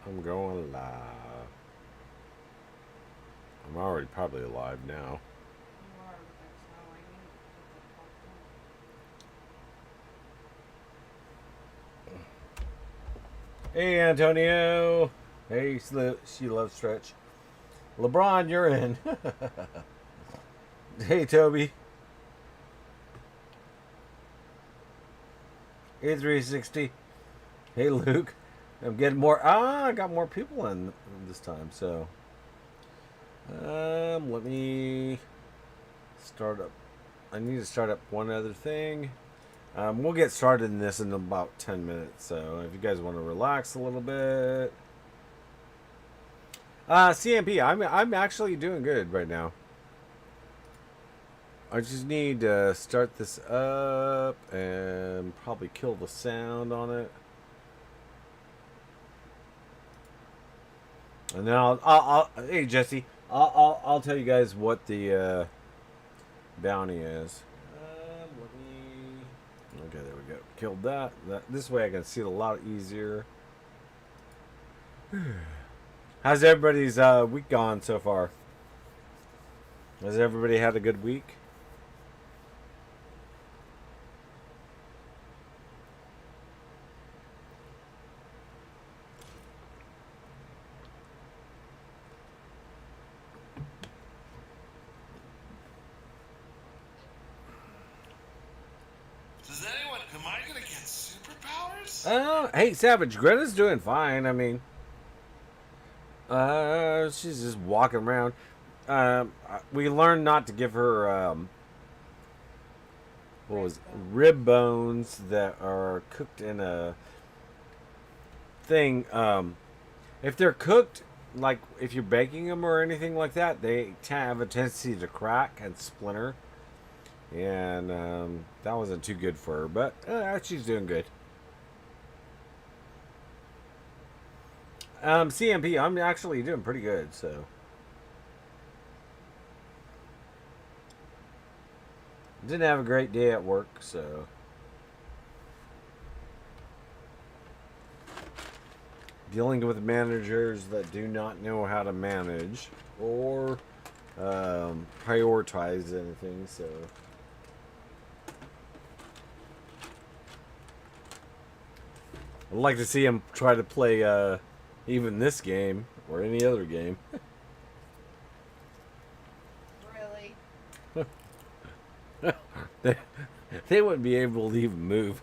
I'm going live. I'm already probably live now. You are, but that's how I need to get that popped up. Hey, Antonio. Hey, she loves stretch. LeBron, you're in. Hey, Toby. Hey, 360. Hey, Luke. I'm getting more. I got more people in this time. So, let me start up. I need to start up one other thing. We'll get started in this in about 10 minutes. So, if you guys want to relax a little bit. CMP, I'm actually doing good right now. I just need to start this up and probably kill the sound on it. And then hey Jesse, I'll tell you guys what the bounty is. Okay, there we go. Killed that. This way I can see it a lot easier. How's everybody's week gone so far? Has everybody had a good week? Am I gonna get superpowers? Hey, Savage, Greta's doing fine. I mean, she's just walking around. We learned not to give her what was rib bones that are cooked in a thing. If they're cooked, like if you're baking them or anything like that, they have a tendency to crack and splinter. And that wasn't too good for her, but she's doing good. CMP, I'm actually doing pretty good, so. Didn't have a great day at work, so. Dealing with managers that do not know how to manage or prioritize anything, so. I'd like to see him try to play even this game or any other game. Really? they wouldn't be able to even move.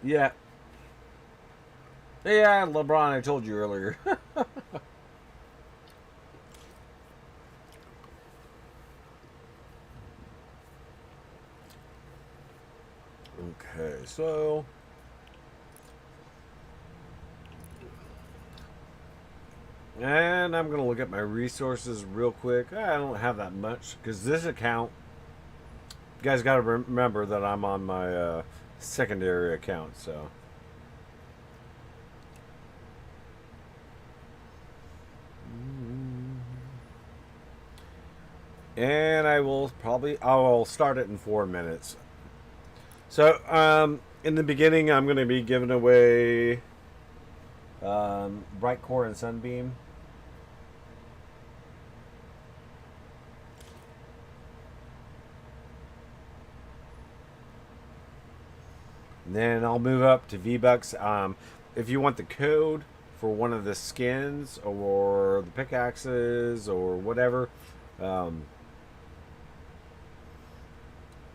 Yeah. Yeah, LeBron, I told you earlier. Okay, so and I'm gonna look at my resources real quick. I don't have that much because this account, you guys got to remember that I'm on my secondary account, so. And I will start it in 4 minutes. So, in the beginning, I'm going to be giving away brightcore and sunbeam. And then I'll move up to vBucks. If you want the code for one of the skins or the pickaxes or whatever,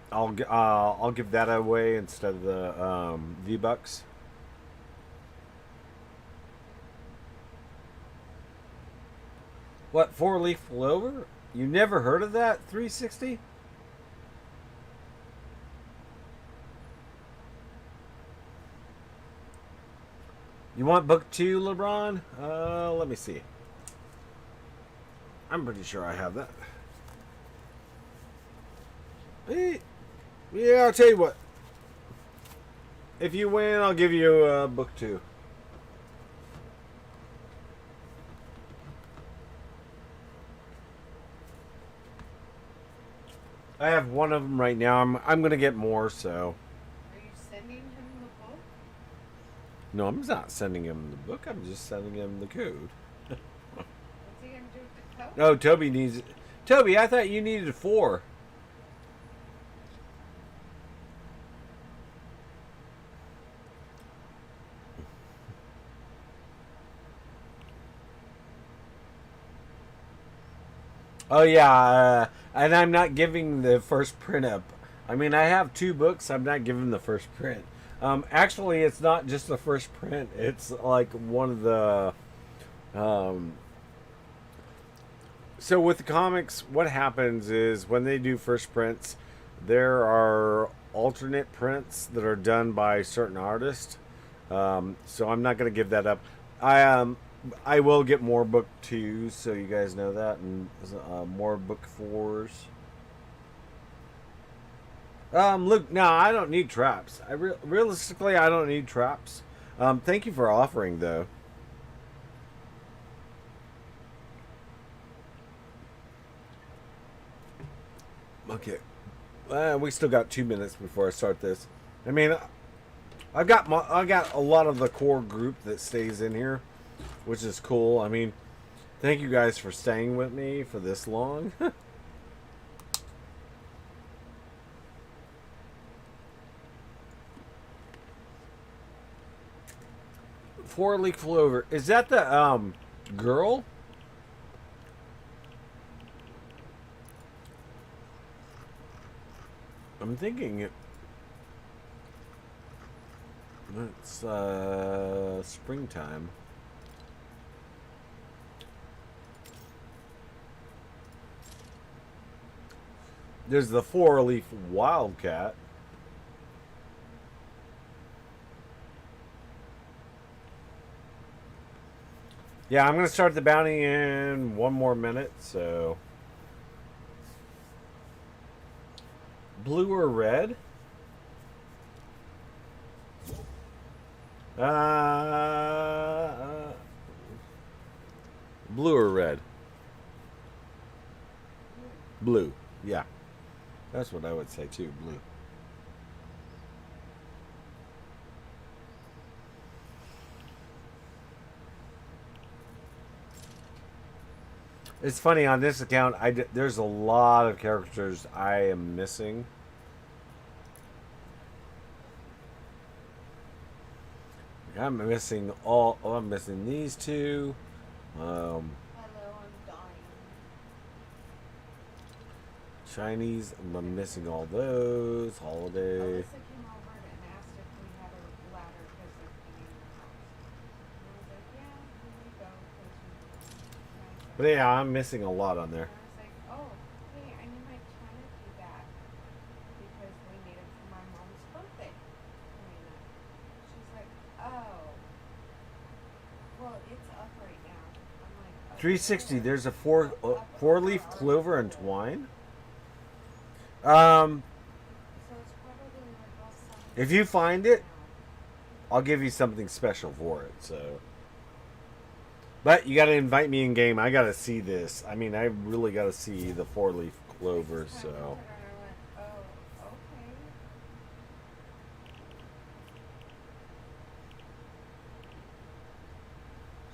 I'll give that away instead of the vBucks. What, 4-leaf clover? You never heard of that? 360? You want book 2, LeBron? Let me see. I'm pretty sure I have that. Hey. Yeah, I'll tell you what. If you win, I'll give you book 2. I have one of them right now. I'm gonna get more, so. Are you sending sending him the book? No, I'm not sending him the book. I'm just sending him the code. What's he gonna do with the code? No, Toby needs. Toby, I thought you needed 4. Oh yeah, and I'm not giving the first print up. I mean, I have 2 books. I'm not giving the first print. Actually, it's not just the first print. It's like one of the. So with the comics, what happens is when they do first prints, there are alternate prints that are done by certain artists. So I'm not going to give that up. I will get more book 2s, so you guys know that, and more book 4s. Look, no, I don't need traps. Realistically, I don't need traps. Thank you for offering, though. Okay, we still got 2 minutes before I start this. I mean, I got a lot of the core group that stays in here, which is cool. I mean, thank you guys for staying with me for this long. Four-leaf clover. Is that the girl? I'm thinking it. It's springtime. There's the 4-leaf wildcat. Yeah, I'm gonna start the bounty in 1 more minute, so. Blue or red? Blue or red? Blue. Yeah. That's what I would say too, blue. It's funny, on this account, there's a lot of characters I am missing. I'm missing I'm missing these 2. Hello, I'm dying. Chinese, I'm missing all those. Holiday. Alyssa came over and asked if we had a ladder because they're cleaning the house. And I was like, yeah, here we go. But yeah, I'm missing a lot on there. And I was like, oh, hey, I need my canopy back because we need it for my mom's birthday. She's like, oh. Well, it's up right now. I'm like, 360. There's a 4-leaf clover and twine. So it's probably like all summer If you find it, now. I'll give you something special for it. So, but you got to invite me in game. I got to see this. I mean, I really got to see the 4-leaf clover. So. And I went, oh, okay.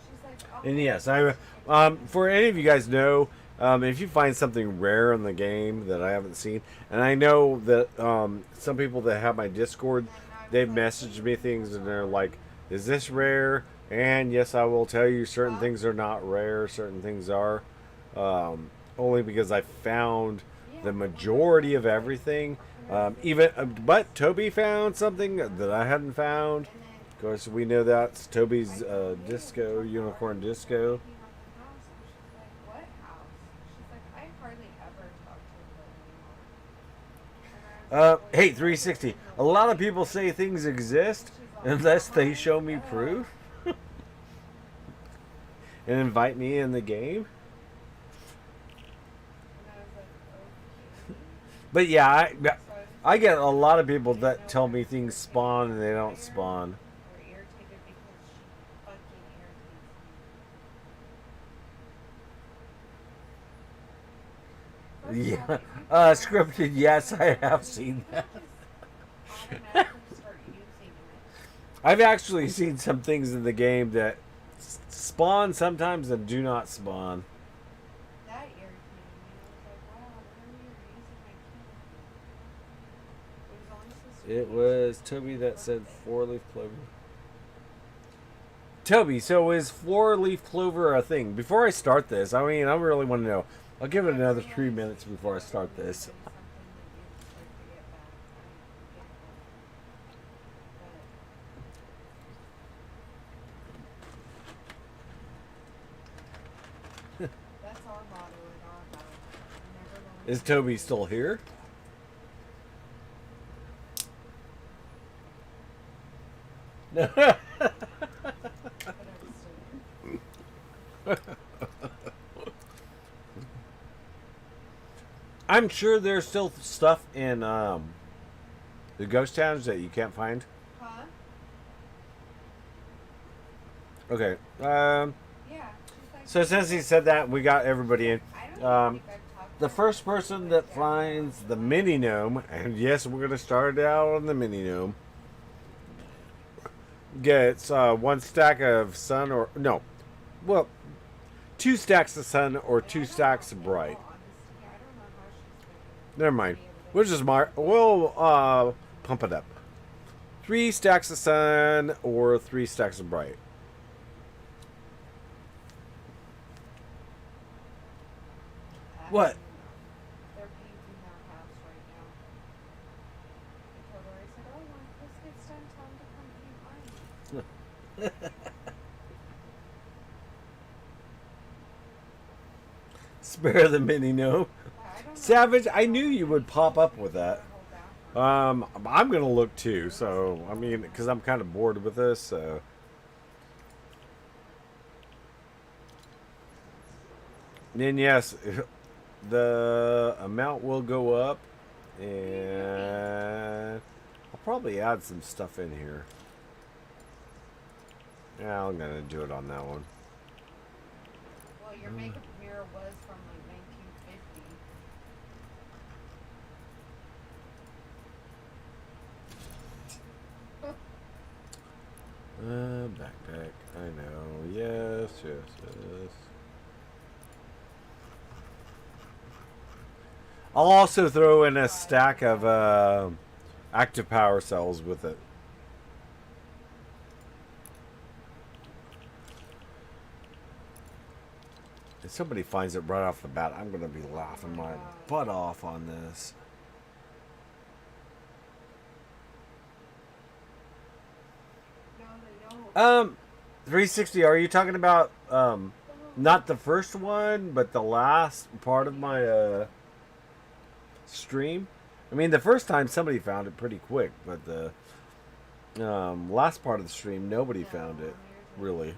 She's like, oh, And yes, for any of you guys know, if you find something rare in the game that I haven't seen, and I know that some people that have my Discord, they've messaged me things and they're like, "Is this rare?" And yes, I will tell you, certain things are not rare, certain things are. Only because I found the majority of everything. But Toby found something that I hadn't found. Of course, we know that's Toby's disco, unicorn disco. Hey, 360. A lot of people say things exist unless they show me proof and invite me in the game. But yeah, I get a lot of people that tell me things spawn and they don't spawn. Yeah, scripted. Yes, I have seen that. I've actually seen some things in the game that spawn sometimes and do not spawn. That irritated me. I was like, wow, really? You're using my canopy. It was only supposed to be It used was for Toby my that said birthday. 4-leaf clover. Toby, so is 4-leaf clover a thing? Before I start this, I mean, I really want to know. I'll give it another 3 minutes before I start this. That's our motto in our house. Never going Is to Toby change. still here? No. But I'm still here. I'm sure there's still stuff in the ghost towns that you can't find. Huh? Okay. Yeah. She's like, So since he said that, we got everybody in. I don't even Um, think I've talked The to her first person since that we went down finds there. the mini gnome, and yes, we're gonna start it out on the mini gnome, gets 1 stack of sun or no, well, 2 stacks of sun or And I 2 don't stacks know, of in all bright. honesty, I don't know how she's Never gonna mind. be able to We'll just we'll pump it up. 3 stacks of sun or 3 stacks of bright. What? They're painting their house right now. I told her, I said, oh, when this gets done, tell them to come paint mine. Spare the mini gnome. I don't know Savage, if I she's knew you would painting pop up with her that. whole bathroom. I'm gonna look too. So I mean, because I'm kind of bored with this. So then yes, the amount will go up, and I'll probably add some stuff in here. Yeah, I'm gonna do it on that one. Well, your makeup mirror was from like 1950. Backpack. I know. Yes, yes, yes. I'll also throw in a stack of active power cells with it. If somebody finds it right off the bat, I'm gonna be laughing my butt off on this. No, they don't. 360. Are you talking about not the first one, but the last part of my stream? I mean, the first time somebody found it pretty quick, but the last part of the stream nobody found it really.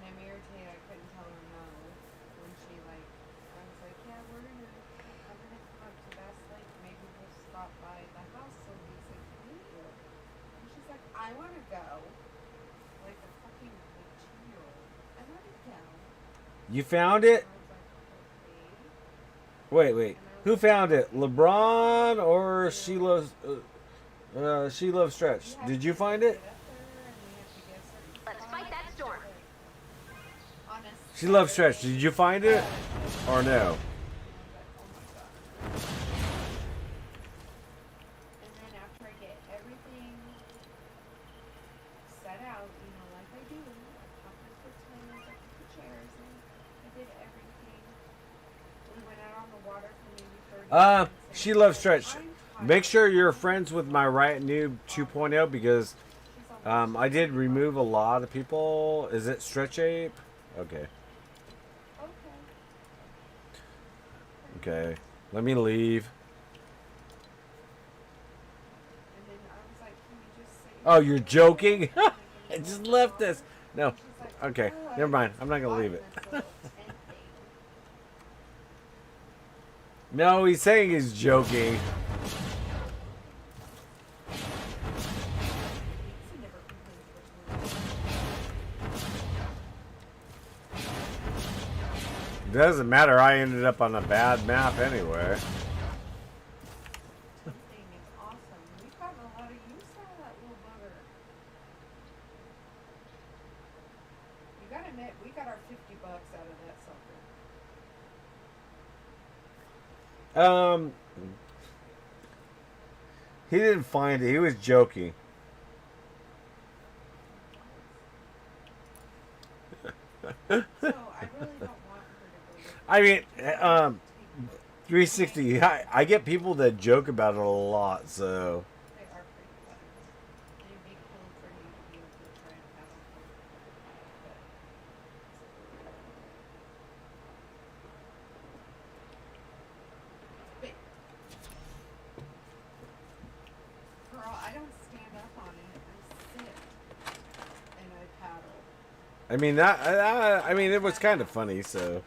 And I'm irritated I couldn't tell her no when she like I was like, yeah, we're gonna I'm gonna come up to Bass Lake, maybe we'll stop by the house so Lisa can meet you. And she's like, I wanna go. Like a fucking like 2-year-old. I wanna go. You found it? And I was like, okay. Wait. Who found it? LeBron or Sheila? Sheila Stretch. Did you find it? Let's fight that storm. She loves Stretch. Did you find it or no? And then after I get everything set out, you know, like I do, I popped the containers, I put the chairs in, I did everything. We went out on the water for maybe 30 minutes. and She loves Stretch. I'm Make tired. sure you're friends with my Riot Noob 2.0 because She's on I did remove a lot of people. Is it Stretch Ape? Okay. Okay. Okay. Let me leave. And then I was like, can you just say Oh, you're joking? I I just left this. No. She's like, Okay. "Oh, Never mind. I I'm not going to leave bought it. this little tent thing." No, he's saying he's joking. She never complains with me. Doesn't matter. I ended up on a bad map anyway. Thing is awesome. We've gotten a admit, we got our $50 out of that sucker. He didn't find it. He was joking. So I really don't want her to go. I mean, Take 360. I get people that joke about it a lot. So They are pretty fun. They make cool for you to be able to try and paddle them. But girl, I don't stand up on it. I sit and I paddle. I mean that. I mean, it was kind of funny. So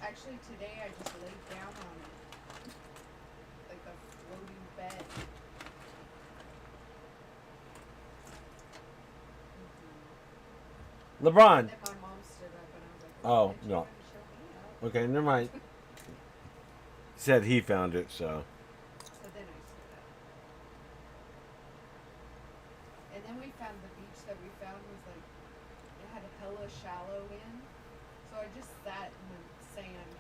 Actually, today I just laid down on it, like a floating bed. LeBron. And then my mom stood up and I was like, Oh, "Did you no. want to show me up?" Okay, never mind. Said he found it. So So then I stood up. And then we found the beach that we found was like, it had a hella shallow in. So I just sat in the sand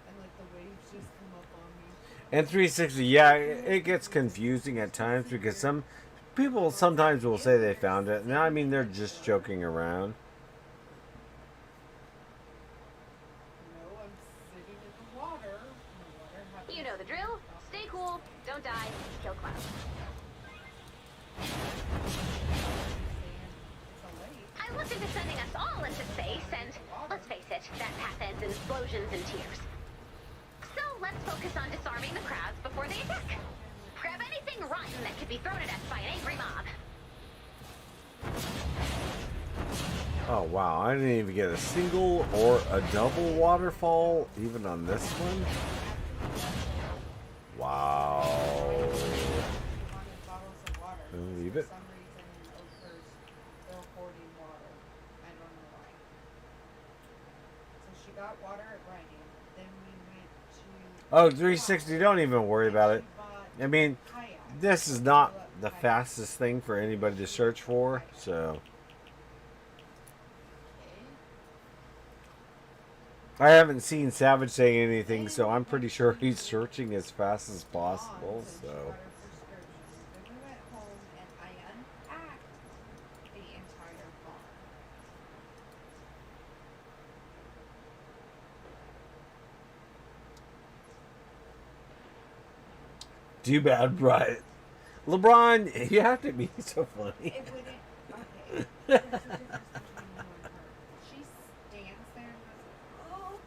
and like the waves just come up on me. and 360. Yeah, it gets confusing at times because some people sometimes will say they found it. Now I mean they're just joking around. No, I'm sitting in the water. The water happens You know the to be drill. up Stay there. cool. Don't die. Kill clouds. Sand. It's a lake. I looked into sending us all into space, and let's face it, that path ends in explosions and tears. So let's focus on disarming the crowds before they attack. Grab anything rotten that could be thrown at us by an angry mob. Oh wow, I didn't even get a single or a double waterfall even on this one. Wow. Wanted bottles of water. Leave For it. some reason in Oakhurst, they're hoarding water. I don't know why. So she got water at Rite Aid. Then we went to. Oh, 360, don't even worry about it. I mean, this is not the fastest thing for anybody to search for, so I haven't seen Savage say anything, so I'm pretty sure he's searching as fast as possible, so. Then we went home and I unpacked the entire car. Too bad, Brian. LeBron, you have to be so funny. It wouldn't. Okay. There's a difference between you and her. She stands there and goes, "Oh,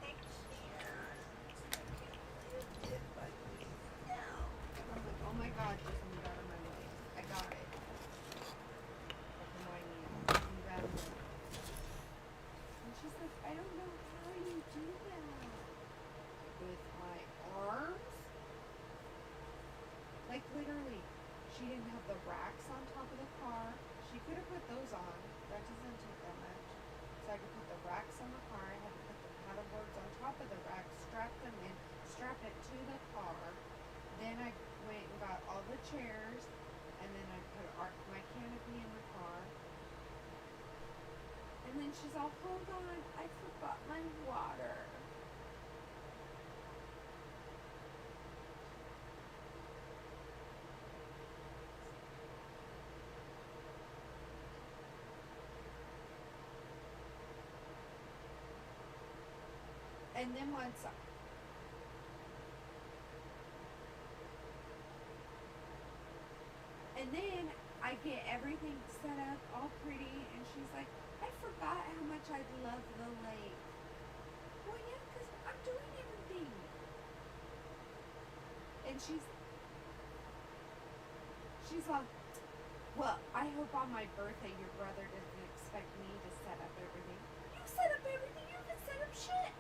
I can't. I can't lift it by myself." I'm like, "Oh my God, just move out of my way. I got it." Open my knee. Move out of my way. And she's like, "I don't know how you do that with my arms." Like literally, she didn't have the racks on top of the car. She could have put those on. That doesn't take that much. So I could put the racks on the car. I had to put the paddleboards on top of the racks, strap them in, strap it to the car. Then I went and got all the chairs, and then I put my canopy in the car. And then she's all, "Hold on, I forgot my water." And then once and then I get everything set up all pretty and she's like, "I forgot how much I love the lake." Well, yeah, because I'm doing everything. And she's like, "Well, I hope on my birthday your brother doesn't expect me to set up everything." You set up everything, you haven't set up shit.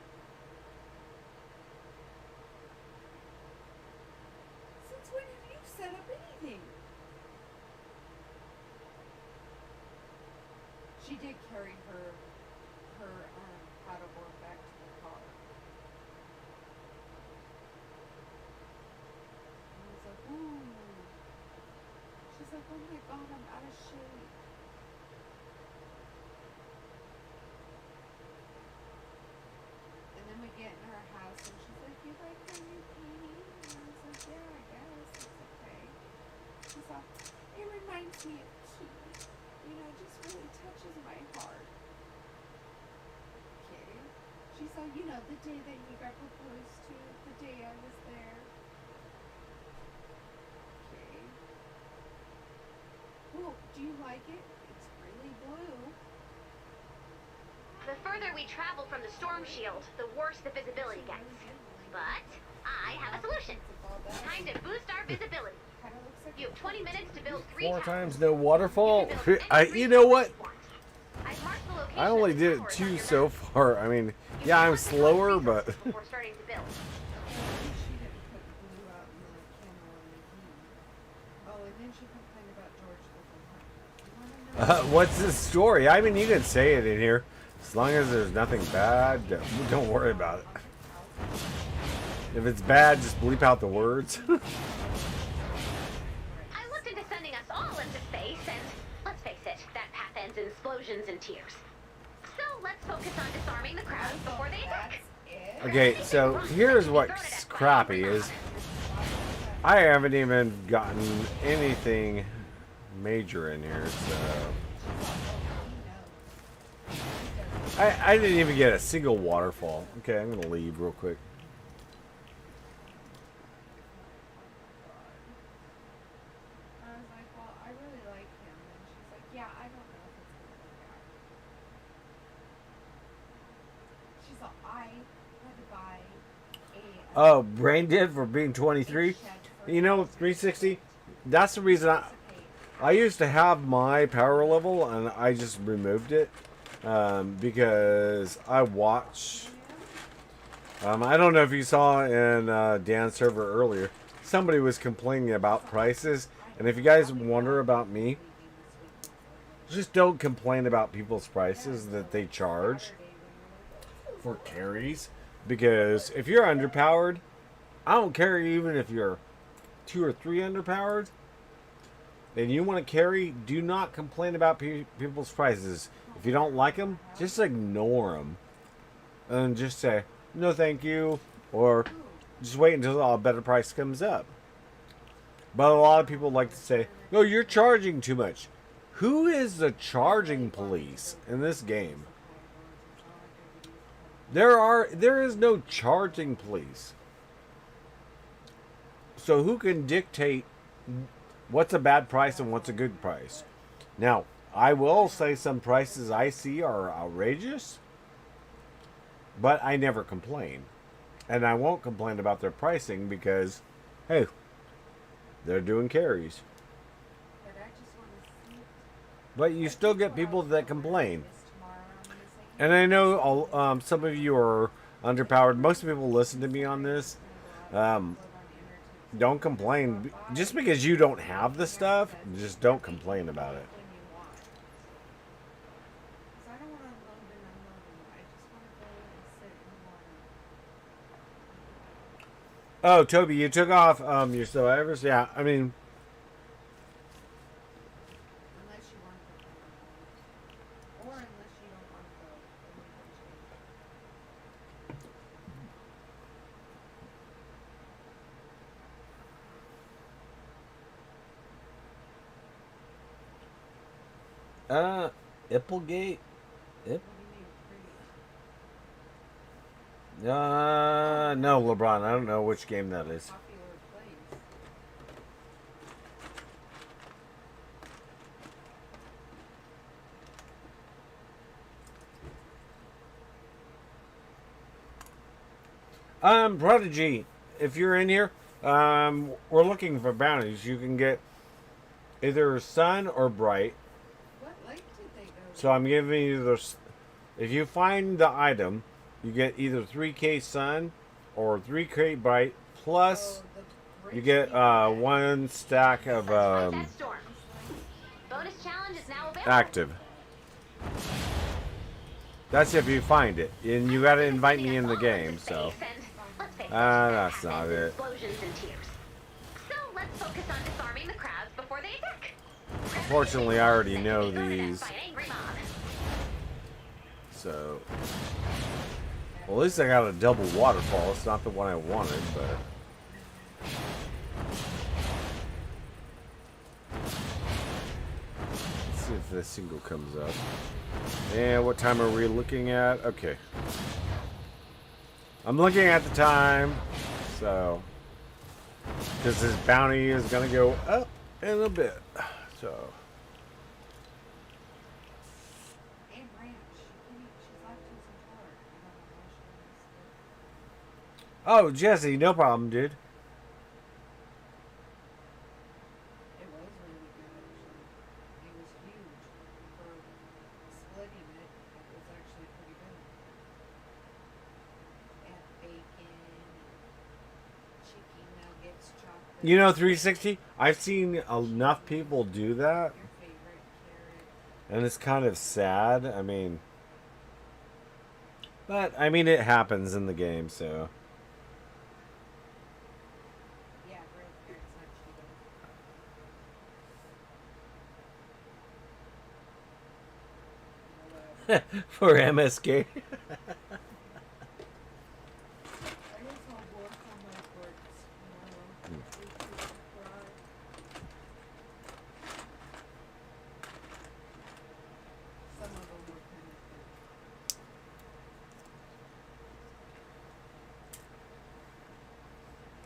Since when have you set up anything? She did carry her paddleboard back to the car. And I was like, "Ooh." She's like, "Oh my God, I'm out of shape." saw, it reminds me of tea. You know, it just really touches my heart. Okay. She saw, you know, the day that you got proposed to, the day I was there. Okay. Well, do you like it? It's really blue. The further we travel from the storm shield, the worse the visibility gets. But I have a solution. Time to boost our visibility. You have 20 minutes to build 3 4 towers. times no waterfall. You can build any You know what? you want. I've marked the location I of only the did it towers 2 on your so map. far. I mean, You yeah, can I'm select the slower, resources but before starting to build. She didn't put blue out in the camera on the heat. Oh, and then she complained about George the whole time. You wanna know? what's the story? I mean, you can say it in here. As long as there's nothing bad, don't worry about it. If it's bad, just bleep out the words. I looked into sending us all into space, and let's face it, that path ends in explosions and tears. So let's focus on disarming the crowds before they attack. That's it. Okay, so here's what's crappy is I haven't even gotten anything major in here, so I didn't even get a single waterfall. Okay, I'm gonna leave real quick. I was like, well, I really like him. And she's like, yeah, I don't know if it's going to work out. She's like, I had to buy a... Oh, brain dead for being 23. You know, 360. That's the reason I used to have my power level and I just removed it because I watch. I don't know if you saw in Dan's server earlier, somebody was complaining about prices, and if you guys wonder about me, just don't complain about people's prices that they charge for carries, because if you're underpowered, I don't care even if you're 2 or 3 underpowered, and you want to carry, do not complain about people's prices. If you don't like them, just ignore them and just say no thank you, or just wait until a better price comes up. But a lot of people like to say, no, you're charging too much. Who is the charging police in this game? There is no charging police. So who can dictate what's a bad price and what's a good price? Now, I will say some prices I see are outrageous, but I never complain. And I won't complain about their pricing because, hey, they're doing carries. But I just want to see But you still get people that complain. this tomorrow. I'm going to say, And I know some of you are underpowered. Most people listen to me on this. Don't complain. Just because you don't have the stuff, just don't complain about it. when you want. Because I don't want to unload and unload them. I just want to go and sit in water. Oh, Toby, you took off your survivors? Yeah, I mean, Unless you want to go. Or unless you don't want to go. Then we can change. Ipplegate? What do you mean pretty? No, LeBron. I don't know which game that is. Popular place. Prodigy, if you're in here, we're looking for bounties. You can get either sun or bright. What lake did they go to? So I'm giving you those. If you find the item, you get either 3K sun or 3K bright, plus Oh, the you bridge get people. 1 stack of Contest storm. Bonus challenge is now available. active. That's if you find it, and you got to invite me in the game. So that's not it. Explosions and tears. So let's focus on disarming the crowds before they attack. Unfortunately, I already know Thrown at us these. by an angry mob. So, well, at least I got a double waterfall. It's not the one I wanted, but the single comes up. And what time are we looking at? Okay. I'm looking at the time, so because this bounty is gonna go up in a bit. So. Hey, Branch, she's lactose intolerant. I don't know why she Oh, Jesse, no problem, dude. it was really good, actually. It was huge. For splitting it, it was actually pretty good. They had bacon, chicken nuggets, chocolate. You know, 360. I've seen enough people do that, Your favorite carrot. and it's kind of sad. I mean, but I mean, it happens in the game, so. Yeah, grilled carrots, not Cheetos. For MSK. I guess I'll work on my bricks tomorrow. Some of them were kind of good.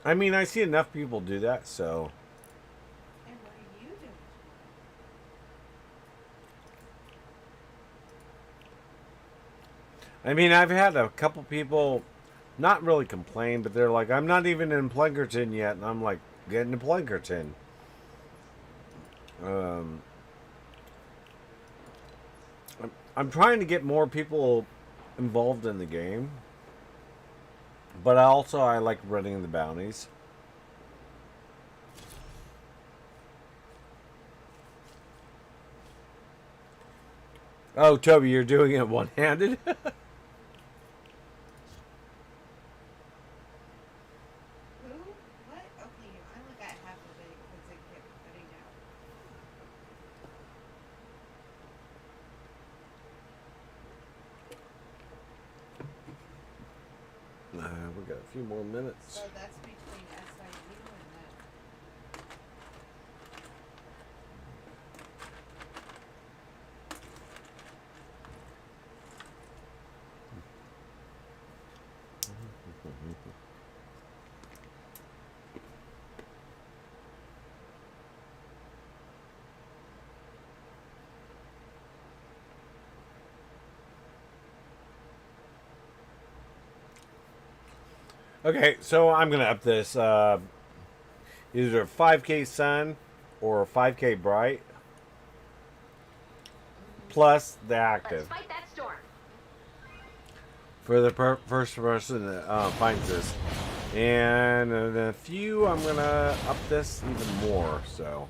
I mean, I see enough people do that, so. And what are you doing I mean, I've had a couple people not really complain, but they're like, I'm not even in Plankerton yet. And I'm like, get into Plankerton. I'm trying to get more people involved in the game. But I like running the bounties. Oh, Toby, you're doing it one-handed? Who? What? Okay, I only got half of it because it kept cutting out. We got a few more minutes. So that's between SIU and that. Okay, so I'm gonna up this either 5K sun or 5K bright plus the Let's active fight that storm. for the first person that finds this. And in a few, I'm gonna up this even more. So.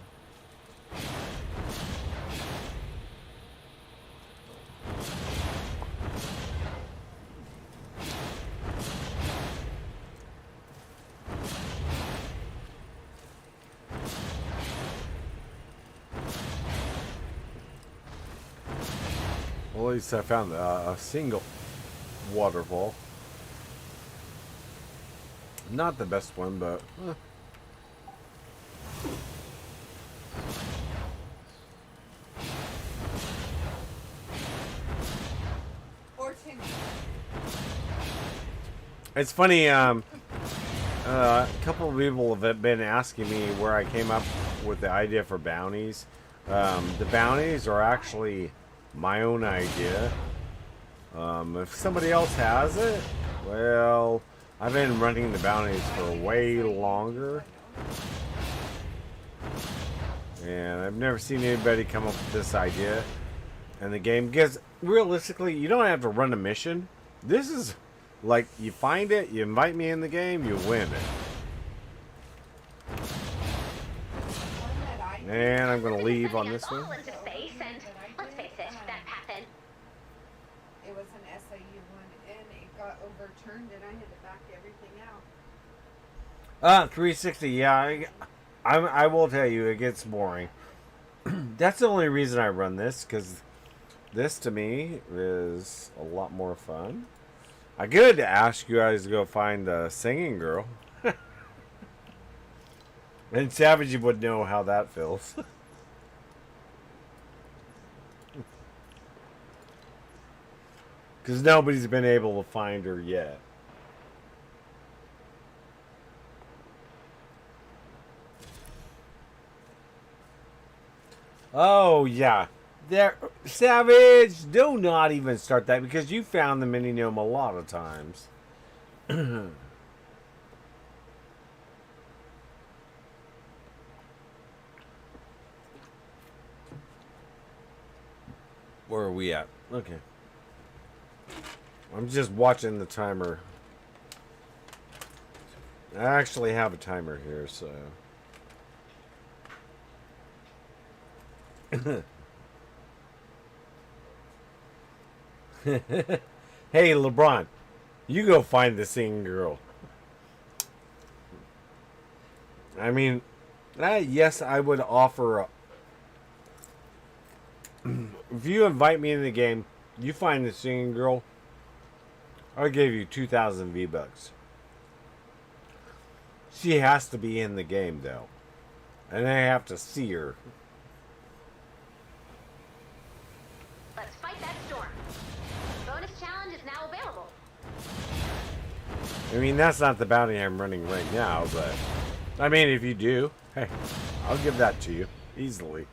Well, at least I found a single waterfall. Not the best one, but... Or Timmy. It's funny, a couple of people have been asking me where I came up with the idea for bounties. The bounties are actually my own idea. If somebody else has it, well, I've been running the bounties for way longer. And I've never seen anybody come up with this idea in the game. Because realistically, you don't have to run a mission. This is like, you find it, you invite me in the game, you win it. And I'm going to leave on this one. All into space, and let's face it, that path in. It was an SIU one, and it got overturned, and I had to back everything out. 360, yeah. I will tell you, it gets boring. That's the only reason I run this, because this, to me, is a lot more fun. I could ask you guys to go find a singing girl. And Savage would know how that feels. Because nobody's been able to find her yet. Oh, yeah. There, Savage, do not even start that because you found the mini gnome a lot of times. Where are we at? Okay. I'm just watching the timer. I actually have a timer here, so. Hey, LeBron, you go find the singing girl. I mean, yes, I would offer. If you invite me in the game, you find the singing girl, I'll give you 2,000 vBucks. She has to be in the game, though. And I have to see her. Let's fight that storm. Bonus challenge is now available. I mean, that's not the bounty I'm running right now, but... I mean, if you do, hey, I'll give that to you. Easily.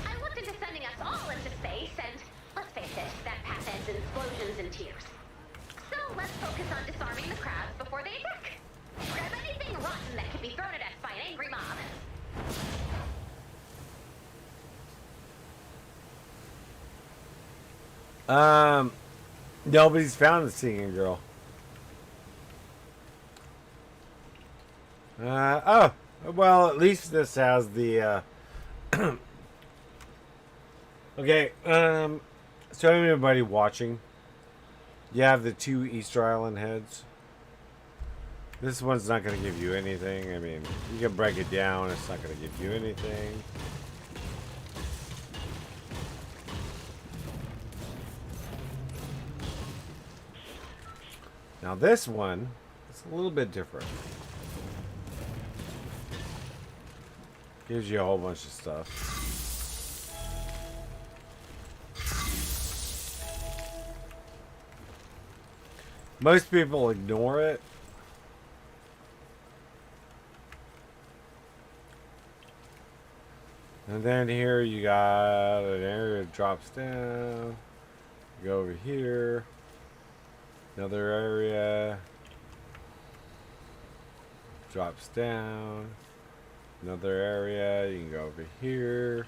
I looked into sending us all into space, and let's face it, that path ends in explosions and tears. So let's focus on disarming the crowds before they attack. Grab anything rotten that can be thrown at us by an angry mob. Nobody's found the singing girl. Oh, well, at least this has the, okay, so everybody watching, you have the 2 Easter Island heads. This one's not going to give you anything. I mean, you can break it down. It's not going to give you anything. Now this one is a little bit different. Gives you a whole bunch of stuff. Most people ignore it. And then here you got an area that drops down. You go over here. Another area. Drops down. Another area. You can go over here.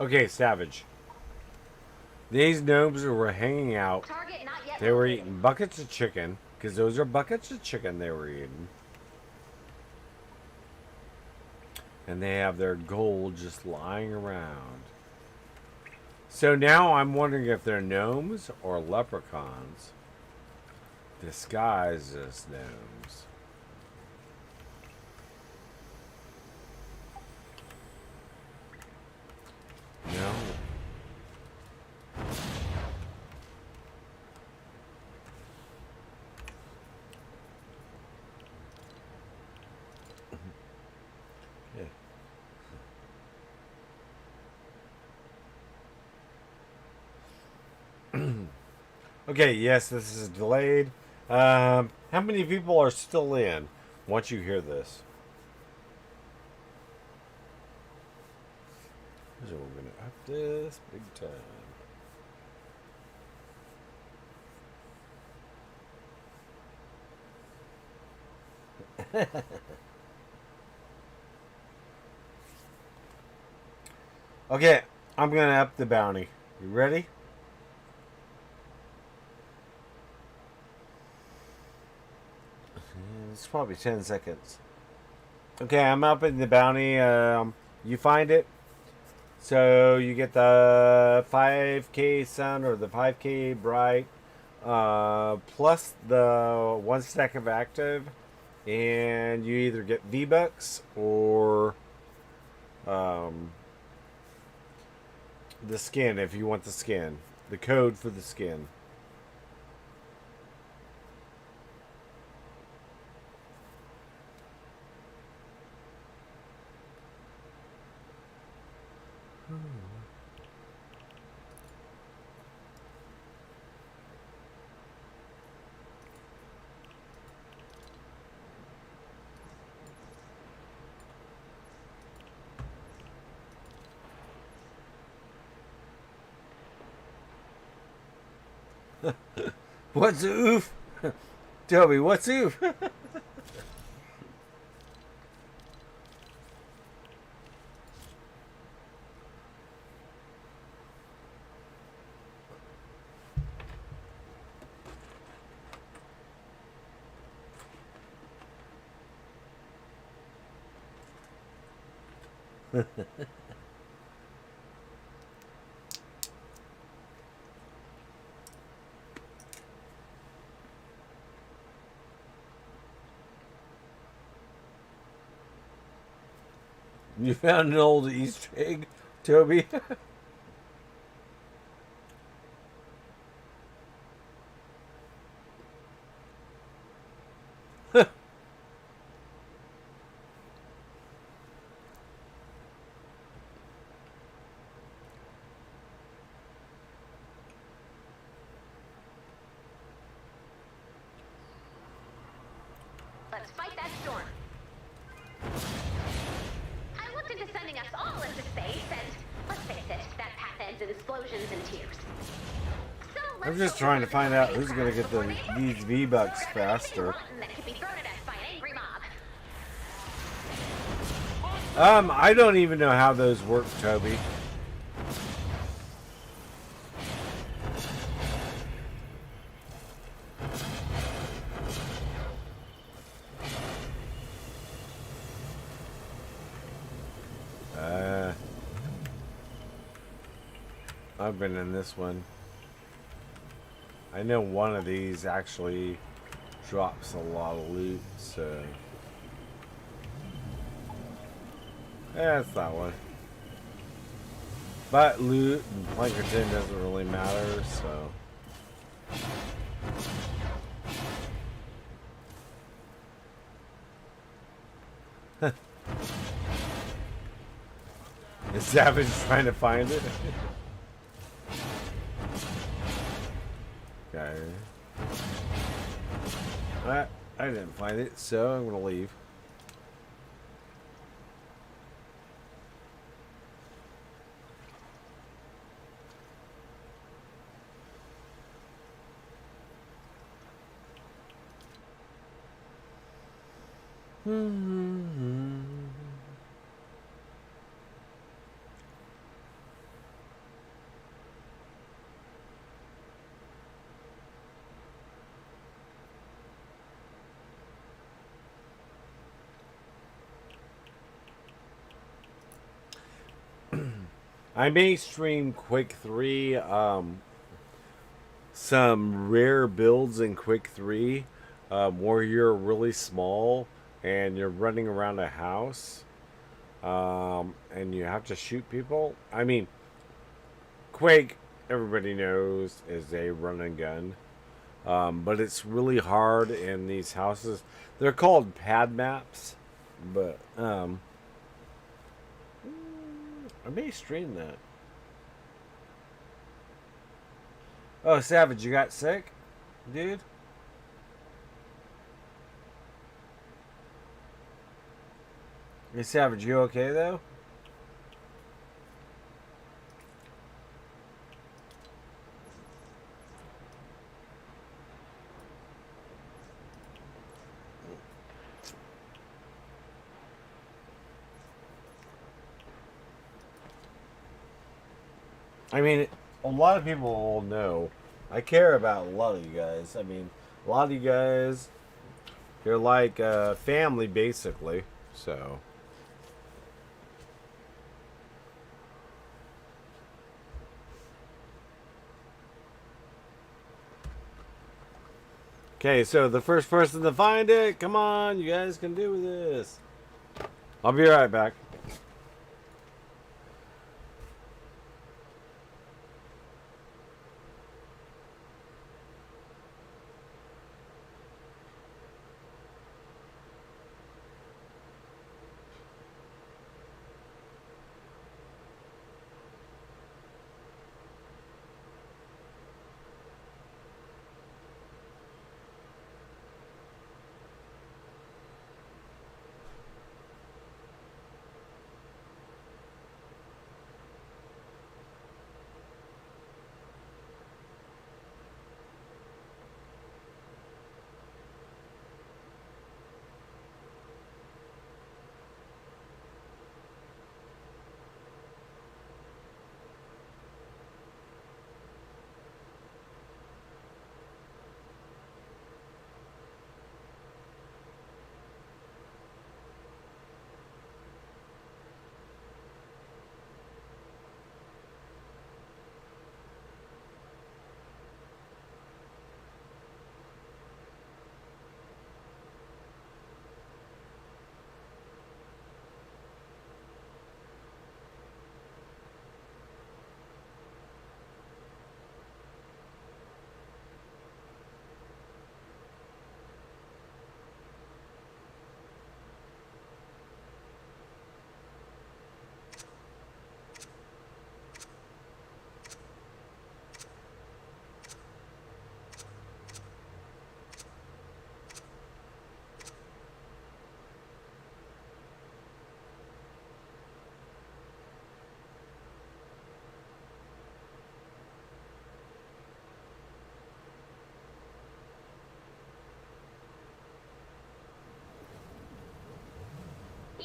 Okay, Savage. These gnomes were hanging out. Target not yet They were located. eating buckets of chicken, because those are buckets of chicken they were eating. And they have their gold just lying around. So now I'm wondering if they're gnomes or leprechauns disguised as gnomes. No. Yeah. Okay, yes, this is delayed. How many people are still in once you hear this? So we're going to up this big time. Okay, I'm going to up the bounty. You ready? It's probably 10 seconds. Okay, I'm up in the bounty. You find it. So you get the 5k sun or the 5k bright, plus the 1 stack of active, and you either get vBucks or the skin if you want the skin, the code for the skin. What's oof? Toby, what's oof? You found an old Easter egg, Toby? Let's fight that storm. I looked into sending us all into space, and let's face it, that path ends in explosions and tears. So I'm just trying to find out who's going to get these vBucks faster. I don't even know how those work, Toby. I've been in this one. I know one of these actually drops a lot of loot, so yeah, it's that one. But loot and Plankerton doesn't really matter, so. Is Savage trying to find it? Okay. I didn't find it, so I'm gonna leave. I may stream Quick 3, some rare builds in Quick 3, where you're really small and you're running around a house, and you have to shoot people. I mean, Quake, everybody knows, is a run and gun, but it's really hard in these houses. They're called pad maps, but, I may stream that. Oh, Savage, you got sick, dude? Hey, Savage, you okay, though? I mean, a lot of people will know. I care about a lot of you guys. I mean, a lot of you guys, you're like family, basically. So. Okay, so the first person to find it, come on, you guys can do this. I'll be right back.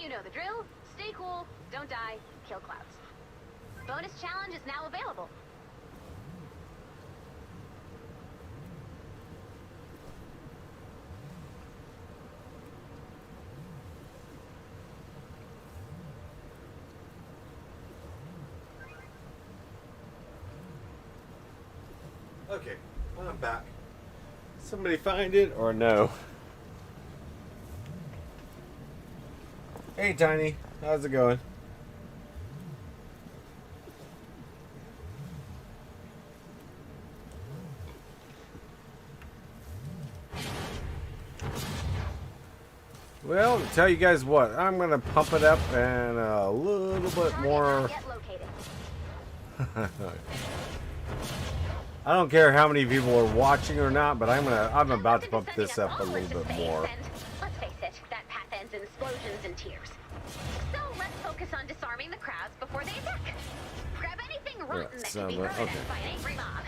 You know the drill. Stay cool, don't die, kill clouds. Bonus challenge is now available. Okay, I'm back. Somebody find it or no? Hey, Tiny. How's it going? Well, to tell you guys what, I'm going to pump it up and a little bit more. I don't care how many people are watching or not, but I'm about to pump this up a little bit more. Let's face it, that path ends in explosions and tears. So let's focus on disarming the crowds before they attack. Grab anything rotten that can be thrown at us by an angry mob.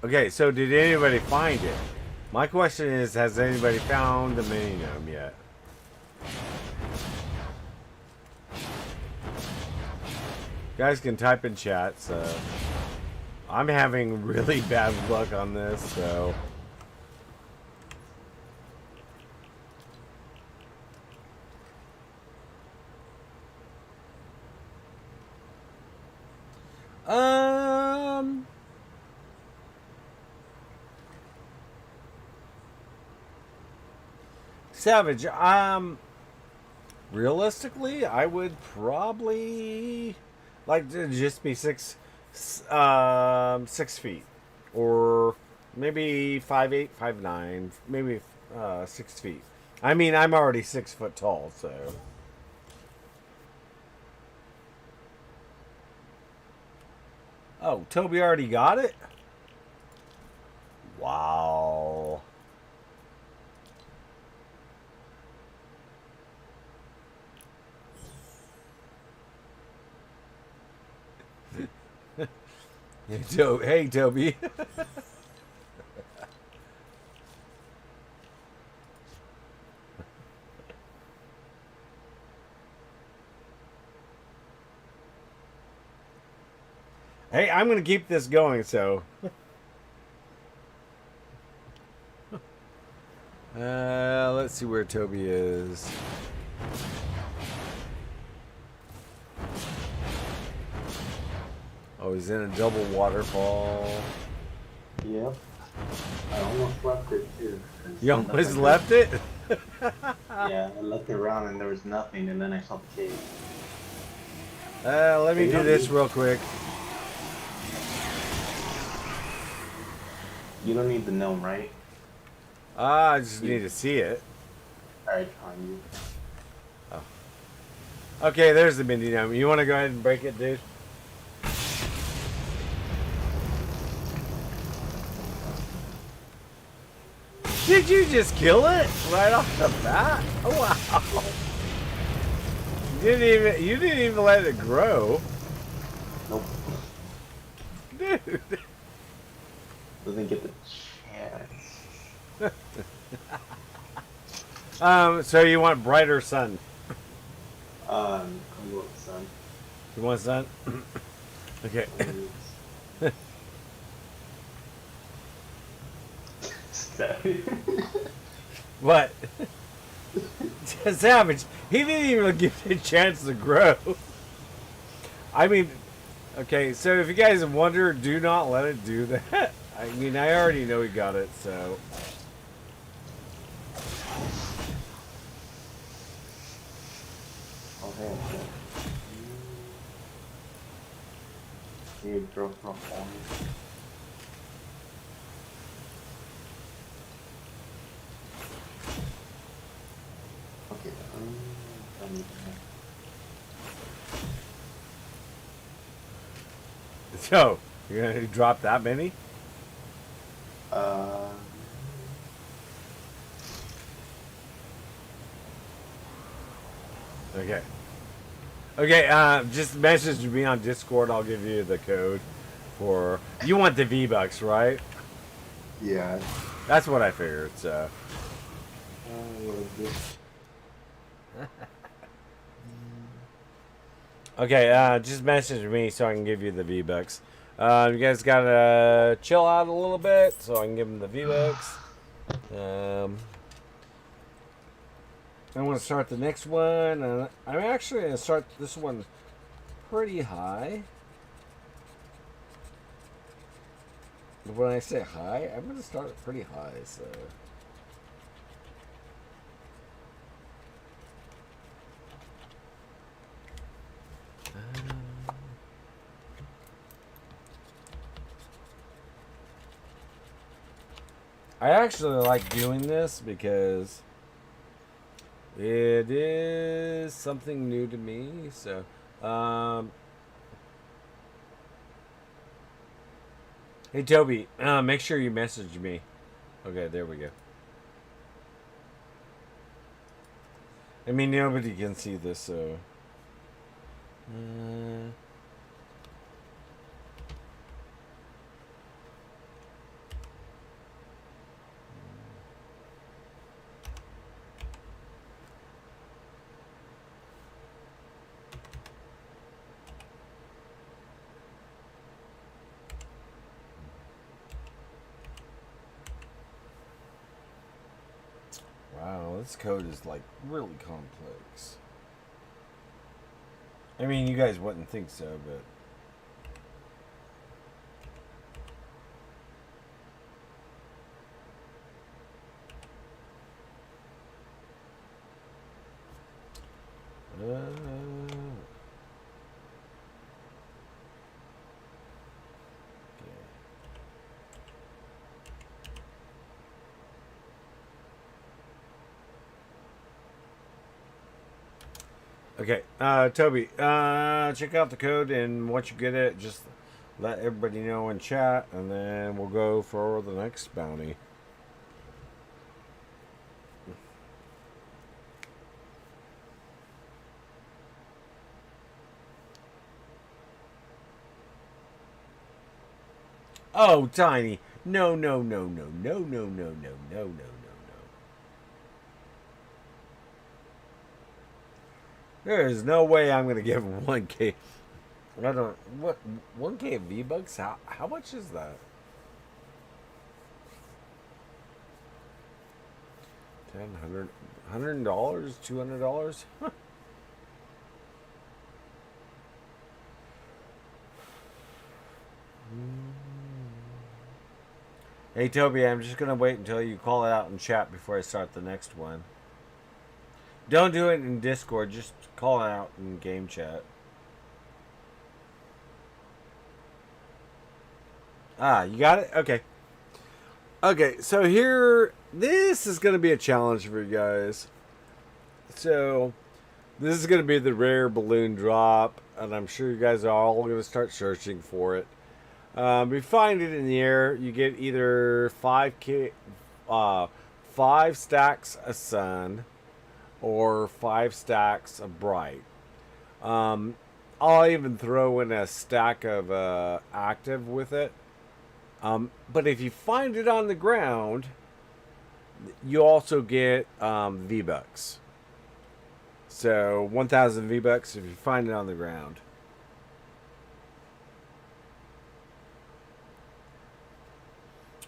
Okay, so did anybody find it? My question is, has anybody found the mini gnome yet? Guys can type in chat, so I'm having really bad luck on this, so Savage, realistically, I would probably like to just be 6 feet, or maybe 5'8", 5'9", maybe 6 feet. I mean, I'm already 6 foot tall, so. Oh, Toby already got it? Wow. Hey, Toby. Hey, I'm going to keep this going, so. Let's see where Toby is. Oh, he's in a double waterfall. Yep. I almost left it too. You almost left it? Yeah, I looked around and there was nothing, and then I saw the cave. Let me do this real quick. You don't need the gnome, right? I just need to see it. Alright, on you. Oh. Okay, there's the mini gnome. You want to go ahead and break it, dude? Did you just kill it right off the bat? Oh wow! You didn't even let it grow. Nope. Dude. Doesn't get the chance. So you want brighter sun? I'm going sun. You want sun? Okay. What? Savage. He didn't even give it a chance to grow. I mean, okay, so if you guys wonder, do not let it do that. I mean, I already know he got it, so. Okay. You broke my phone. Okay. So, you're gonna drop that many? Okay. Okay, just message me on Discord. I'll give you the code for. You want the vBucks, right? Yeah. That's what I figured. So. Okay, just message me so I can give you the vBucks. You guys gotta chill out a little bit so I can give them the vBucks. I'm gonna start the next one. I'm actually gonna start this one pretty high. When I say high, I'm gonna start it pretty high. So. I actually like doing this because it is something new to me. So, hey Toby, make sure you message me. Okay, there we go. I mean, nobody can see this, so. Wow, this code is like really complex. I mean, you guys wouldn't think so, but. Okay, Toby, check out the code, and once you get it, just let everybody know in chat, and then we'll go for the next bounty. Oh, Tiny. No, no, no, no, no, no, no, no, no, no, no. There is no way I'm gonna give him 1K. I don't. What 1K of vBucks? How much is that? $100, $200? Huh. Hey Toby, I'm just gonna wait until you call it out in chat before I start the next one. Don't do it in Discord, just call it out in game chat. Ah, you got it? Okay. Okay, so here, this is going to be a challenge for you guys. So, this is going to be the rare balloon drop, and I'm sure you guys are all going to start searching for it. You find it in the air, you get either 5 stacks of sun, or 5 stacks of bright. I'll even throw in a stack of active with it. But if you find it on the ground, you also get vBucks. So 1,000 vBucks if you find it on the ground.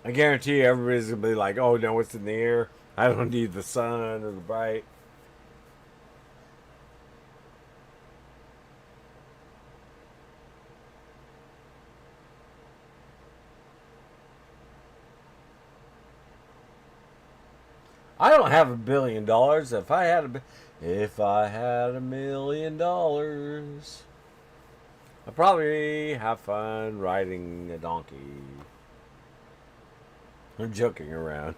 I guarantee you everybody's going to be like, oh no, it's in the air. I don't need the sun or the bright. I don't have $1 billion. If I had $1 million, I'd probably have fun riding a donkey. I'm joking around.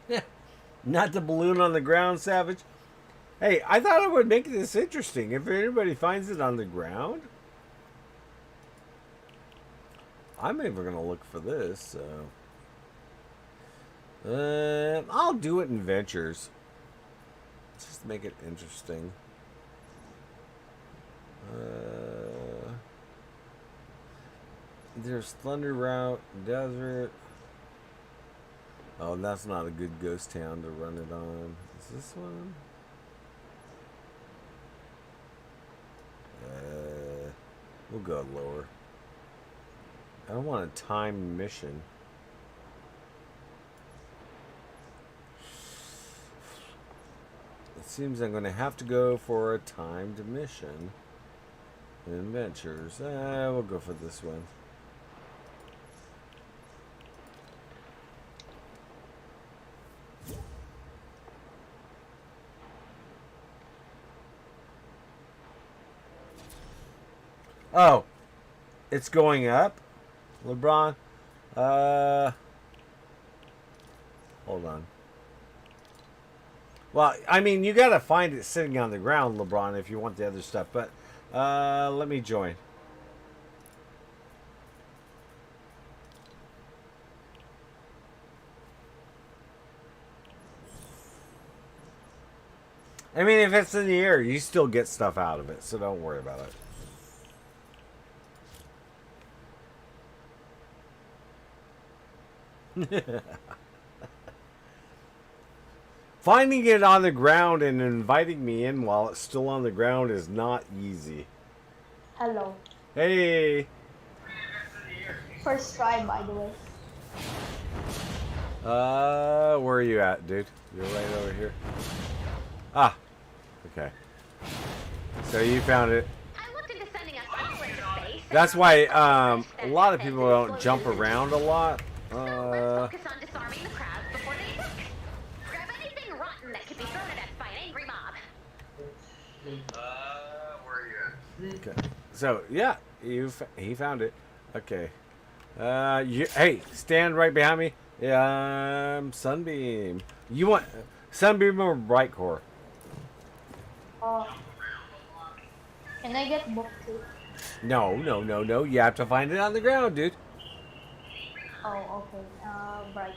Yeah, not the balloon on the ground, Savage. Hey, I thought I would make this interesting. If anybody finds it on the ground, I'm even gonna look for this. So. I'll do it in ventures. Just make it interesting. There's Thunder Route, Desert. Oh, that's not a good ghost town to run it on. Is this one? We'll go lower. I don't want a timed mission. It seems I'm going to have to go for a timed mission. Adventures. We'll go for this one. Oh, it's going up, LeBron. Hold on. Well, I mean, you gotta find it sitting on the ground, LeBron, if you want the other stuff. But let me join. I mean, if it's in the air, you still get stuff out of it, so don't worry about it. Finding it on the ground and inviting me in while it's still on the ground is not easy. Hello. Hey. First try, by the way. Where are you at, dude? You're right over here. Ah. Okay. So you found it. I looked into sending us all into space. That's why a lot of people don't jump around a lot. So let's focus on disarming the crowds before they attack. Grab anything rotten that could be thrown at us by an angry mob. Where are you at? Okay. So yeah, he found it. Okay. Hey, stand right behind me. Sunbeam. You want sunbeam or brightcore? Can I get book 2? No. You have to find it on the ground, dude. Oh, okay. Bright.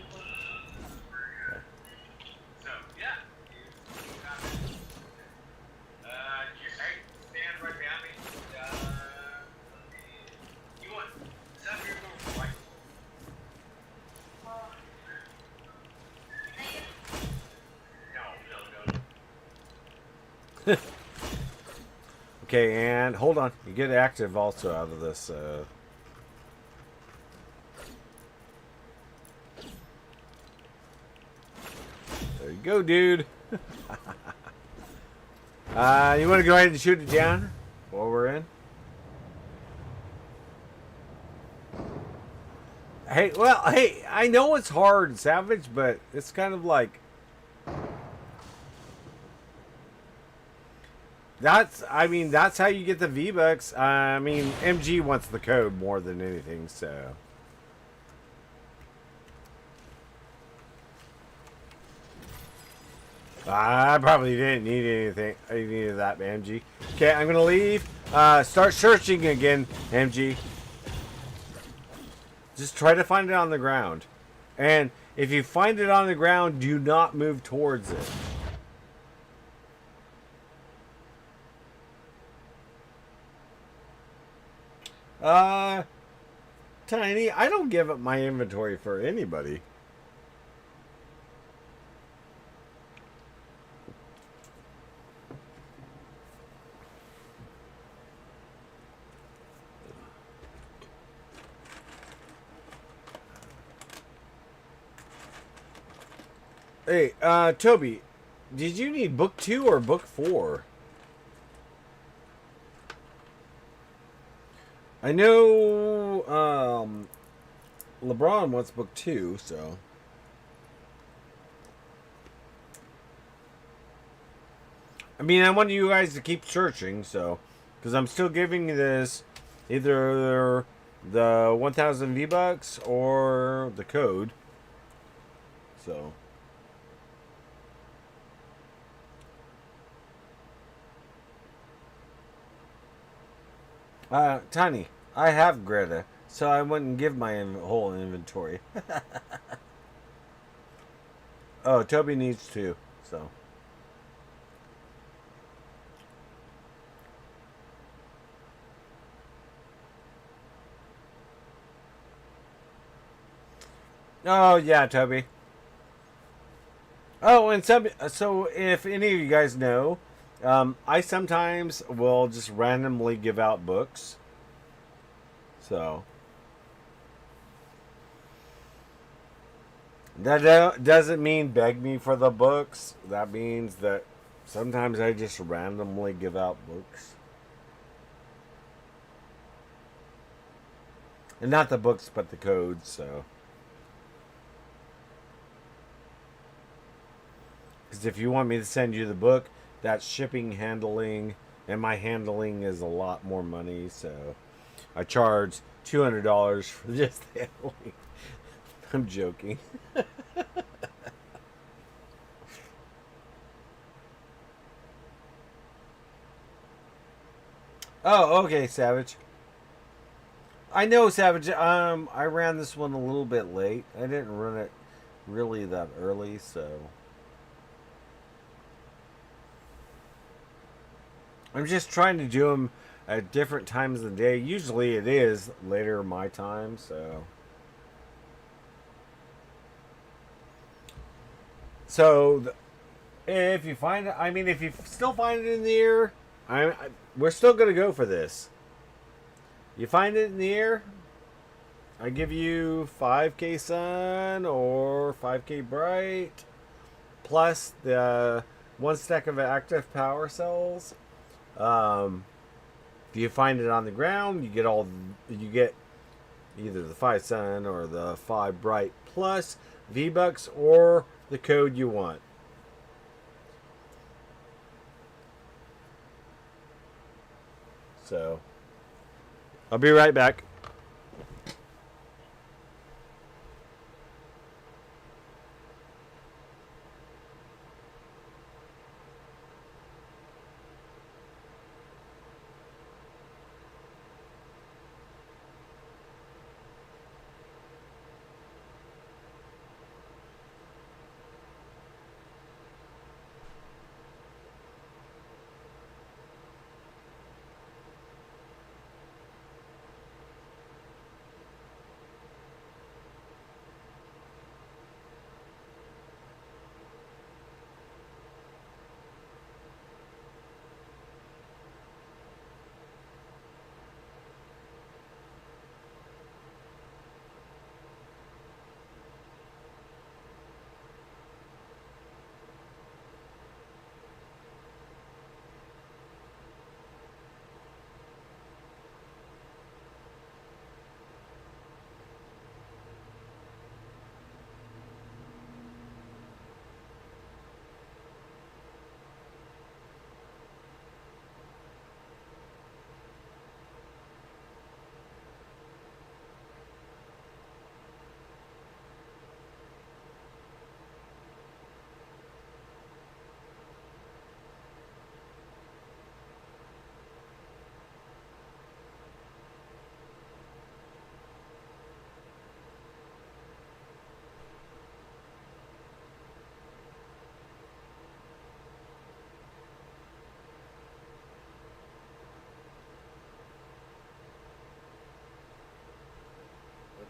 So, yeah. You stand right behind me. You want some your move right? No. Okay, and hold on. You get active also out of this. There you go, dude. You want to go ahead and shoot it down while we're in? Hey, I know it's hard, Savage, but it's kind of like... that's how you get the vBucks. I mean, MG wants the code more than anything, so... I probably didn't need any of that, MG. Okay, I'm gonna leave. Start searching again, MG. Just try to find it on the ground. And if you find it on the ground, do not move towards it. Tiny, I don't give up my inventory for anybody. Hey, Toby, did you need book 2 or book 4? I know, LeBron wants book 2, so. I mean, I want you guys to keep searching, so. Because I'm still giving you this either the 1,000 vBucks or the code. So. Tiny, I have Greta, so I wouldn't give my whole inventory. Oh, Toby needs two. So. Oh yeah, Toby. Oh, and so if any of you guys know, I sometimes will just randomly give out books. So that doesn't mean beg me for the books. That means that sometimes I just randomly give out books. And not the books, but the codes, so. Because if you want me to send you the book, that's shipping, handling, and my handling is a lot more money, so I charge $200 for just the handling. I'm joking. Oh, okay, Savage. I know, Savage. I ran this one a little bit late. I didn't run it really that early, so I'm just trying to do them at different times of the day. Usually it is later my time, so. So, if you find it, I mean, if you still find it in the air, we're still going to go for this. You find it in the air, I give you 5k sun or 5k bright, plus the one stack of active power cells. If you find it on the ground, you get either the 5 sun or the 5 bright plus vBucks or the code you want. So I'll be right back.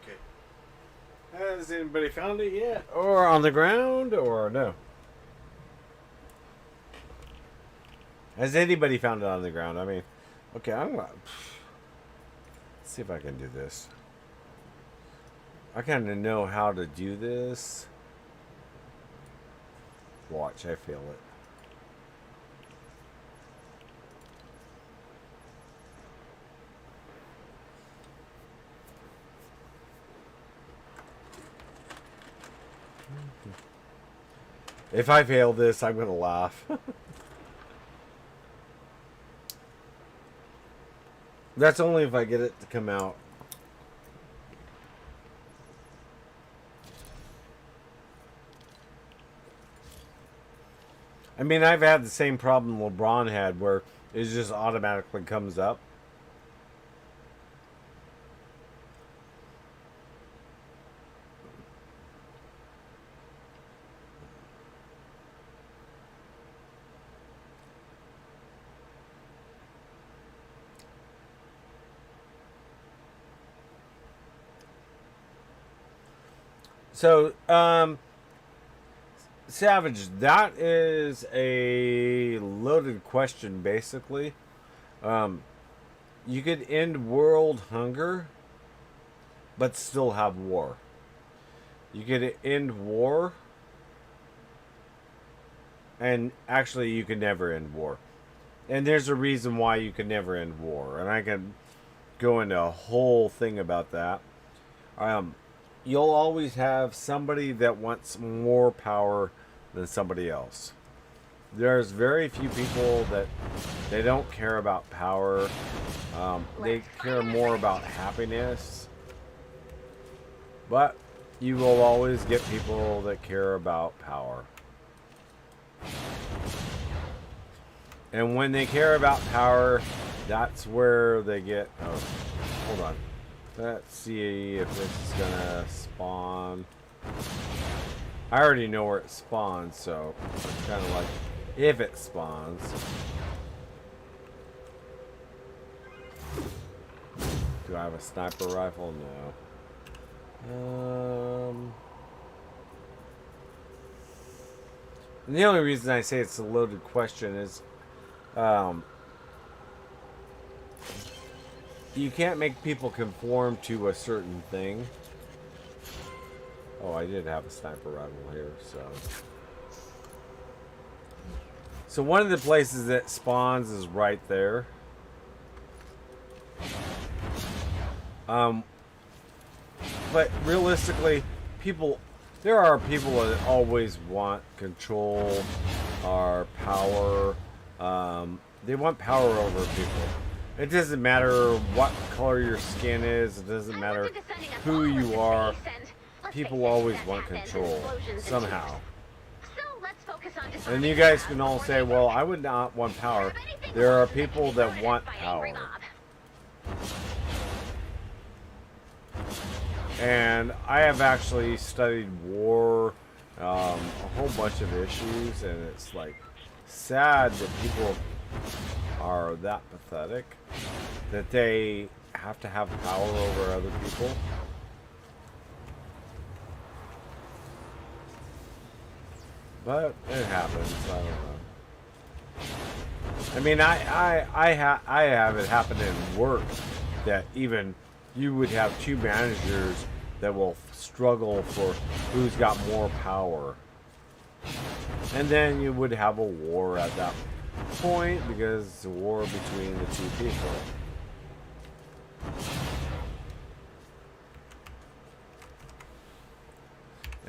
Okay. Has anybody found it yet? Or on the ground, or no? Has anybody found it on the ground? I mean, okay, I'm gonna see if I can do this. I kind of know how to do this. Watch, I feel it. If I fail this, I'm gonna laugh. That's only if I get it to come out. I mean, I've had the same problem LeBron had where it just automatically comes up. So, Savage, that is a loaded question, basically. You could end world hunger, but still have war. You could end war, and actually, you can never end war. And there's a reason why you can never end war, and I can go into a whole thing about that. You'll always have somebody that wants more power than somebody else. There's very few people that they don't care about power. They care more about happiness. But you will always get people that care about power. And when they care about power, that's where they get... Oh, hold on. Let's see if this is gonna spawn. I already know where it spawns, so it's kind of like if it spawns. Do I have a sniper rifle? No. And the only reason I say it's a loaded question is you can't make people conform to a certain thing. Oh, I did have a sniper rifle here, so. So one of the places that spawns is right there. But realistically, there are people that always want control or power. They want power over people. It doesn't matter what color your skin is. It doesn't matter who you are. People always want control somehow. And you guys can all say, well, I would not want power. There are people that want power. And I have actually studied war, a whole bunch of issues, and it's like sad that people are that pathetic that they have to have power over other people. But it happens. I don't know. I mean, I have it happen in work that even you would have two managers that will struggle for who's got more power. And then you would have a war at that point because it's a war between the two people.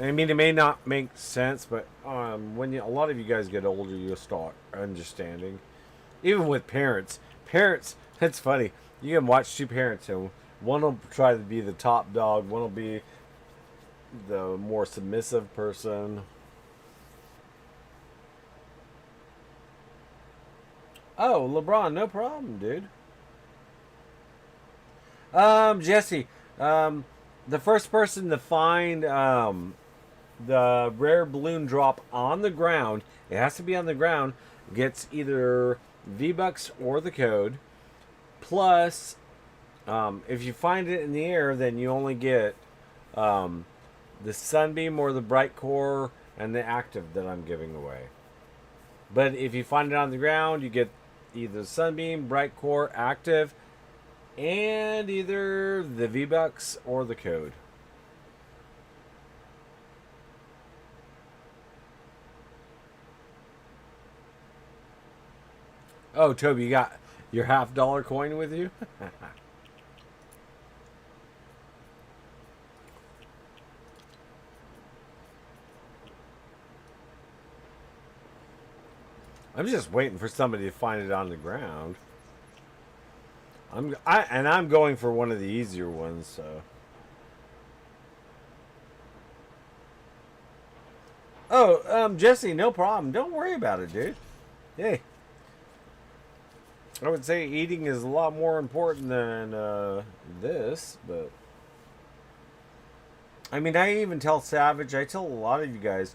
I mean, it may not make sense, but when a lot of you guys get older, you'll start understanding. Even with parents, it's funny. You can watch two parents, and one will try to be the top dog, one will be the more submissive person. Oh, LeBron, no problem, dude. Jesse, the first person to find the rare balloon drop on the ground, it has to be on the ground, gets either vBucks or the code. Plus, if you find it in the air, then you only get the sunbeam or the brightcore and the active that I'm giving away. But if you find it on the ground, you get either sunbeam, brightcore, active, and either the vBucks or the code. Oh, Toby, you got your $50 coin with you? I'm just waiting for somebody to find it on the ground. I'm going for one of the easier ones, so. Oh, Jesse, no problem. Don't worry about it, dude. Hey. I would say eating is a lot more important than this, but I mean, I even tell Savage, I tell a lot of you guys,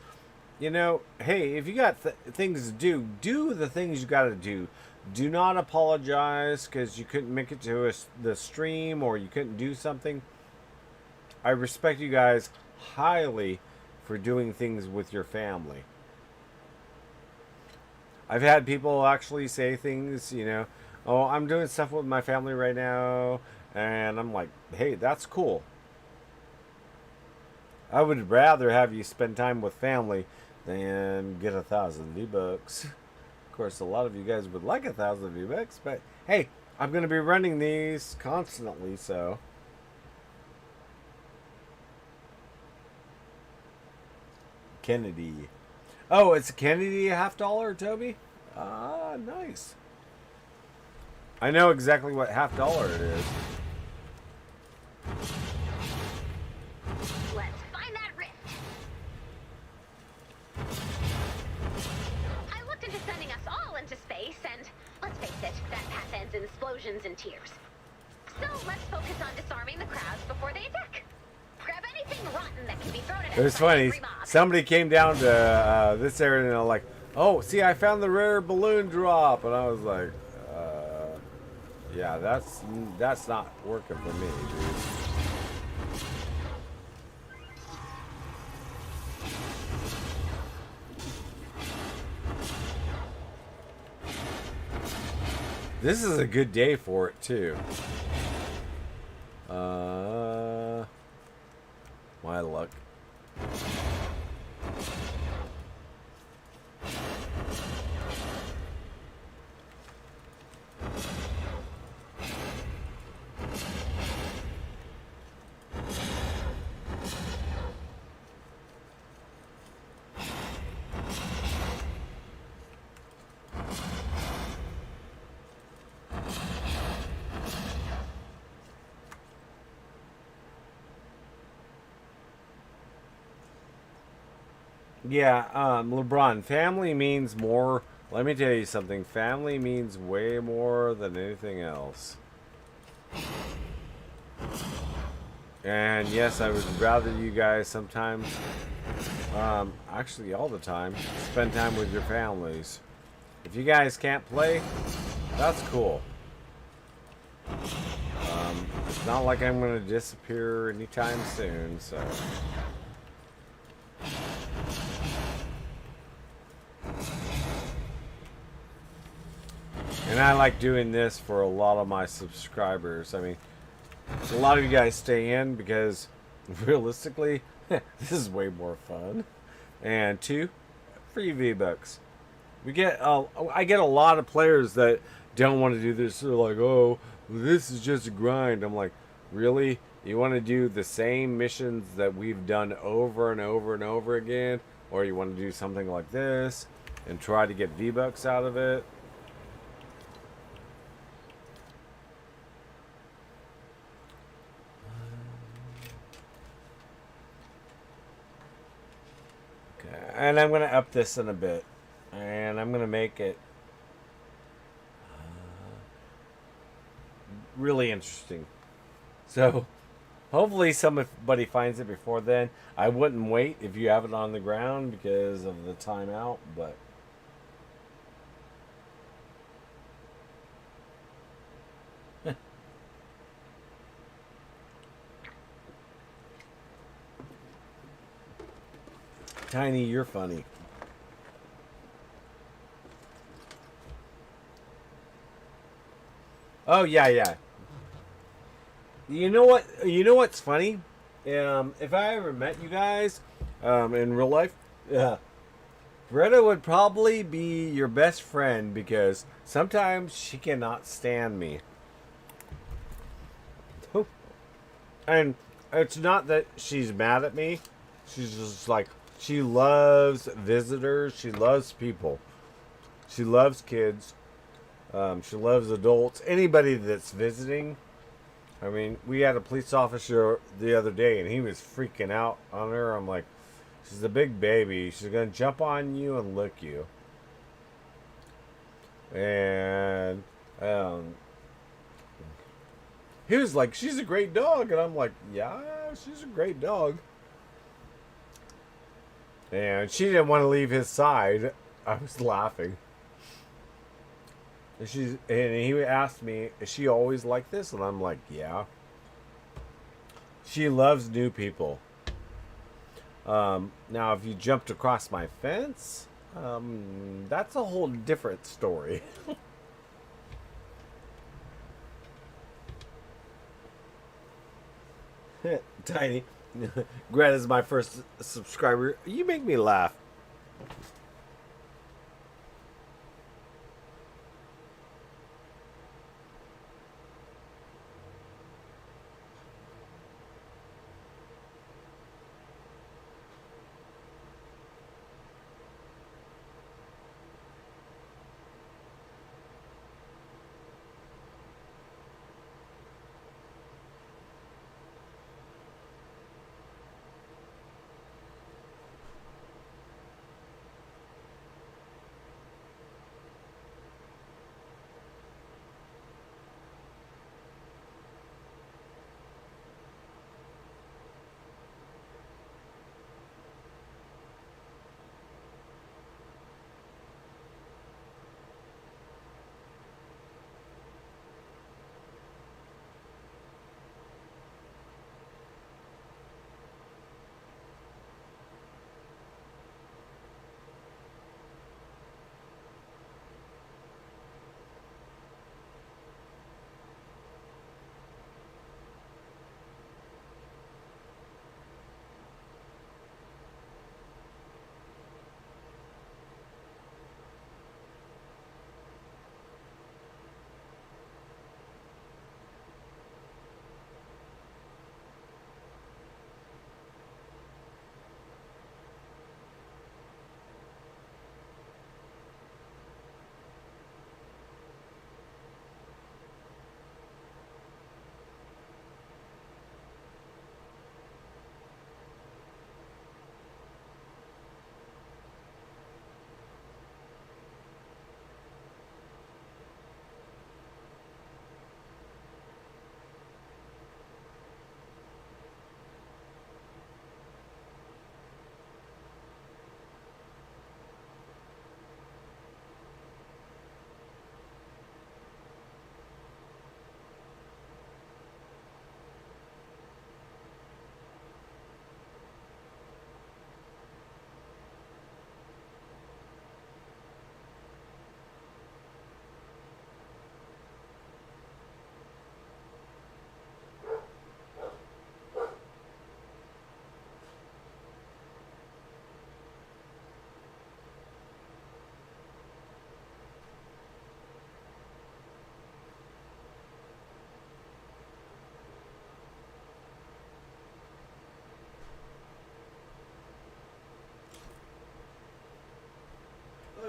you know, hey, if you got things to do the things you got to do. Do not apologize because you couldn't make it to the stream or you couldn't do something. I respect you guys. highly for doing things with your family. I've had people actually say things, you know, oh, I'm doing stuff with my family right now, and I'm like, hey, that's cool. I would rather have you spend time with family than get 1,000 V-Bucks. Of course, a lot of you guys would like 1,000 V-Bucks, but hey, I'm going to be running these constantly, so. Kennedy. Oh, it's a Kennedy $50, Toby? Ah, nice. I know exactly what $50 it is. Let's find that rift. I looked into sending us all into space, and let's face it, that path ends in explosions and tears. So let's focus on disarming the crowds before they attack. Grab anything rotten that can be thrown at us. It was by funny. every mob. Somebody came down to this area and they're like, oh, see, I found the rare balloon drop. And I was like, yeah, that's not working for me, dude. This is a good day for it, too. My luck. Yeah, LeBron, family means more. Let me tell you something. Family means way more than anything else. And yes, I would rather you guys sometimes, actually all the time, spend time with your families. If you guys can't play, that's cool. It's not like I'm going to disappear anytime soon, so. And I like doing this for a lot of my subscribers. I mean, a lot of you guys stay in because realistically, this is way more fun. And 2, free V-Bucks. I get a lot of players that don't want to do this. They're like, oh, this is just a grind. I'm like, really? You want to do the same missions that we've done over and over and over again? Or you want to do something like this and try to get V-Bucks out of it? And I'm going to up this in a bit. And I'm going to make it really interesting. So, hopefully somebody finds it before then. I wouldn't wait if you have it on the ground because of the timeout, but... Tiny, you're funny. Oh, yeah. You know what? You know what's funny? If I ever met you guys in real life, Greta would probably be your best friend because sometimes she cannot stand me. And it's not that she's mad at me. She's just like, she loves visitors. She loves people. She loves kids. She loves adults. Anybody that's visiting. I mean, we had a police officer the other day, and he was freaking out on her. I'm like, she's a big baby. She's going to jump on you and lick you. And he was like, she's a great dog. And I'm like, yeah, she's a great dog. And she didn't want to leave his side. I was laughing. And he asked me, is she always like this? And I'm like, yeah. She loves new people. Now, if you jumped across my fence, that's a whole different story. Tiny. Greta's my first subscriber. You make me laugh.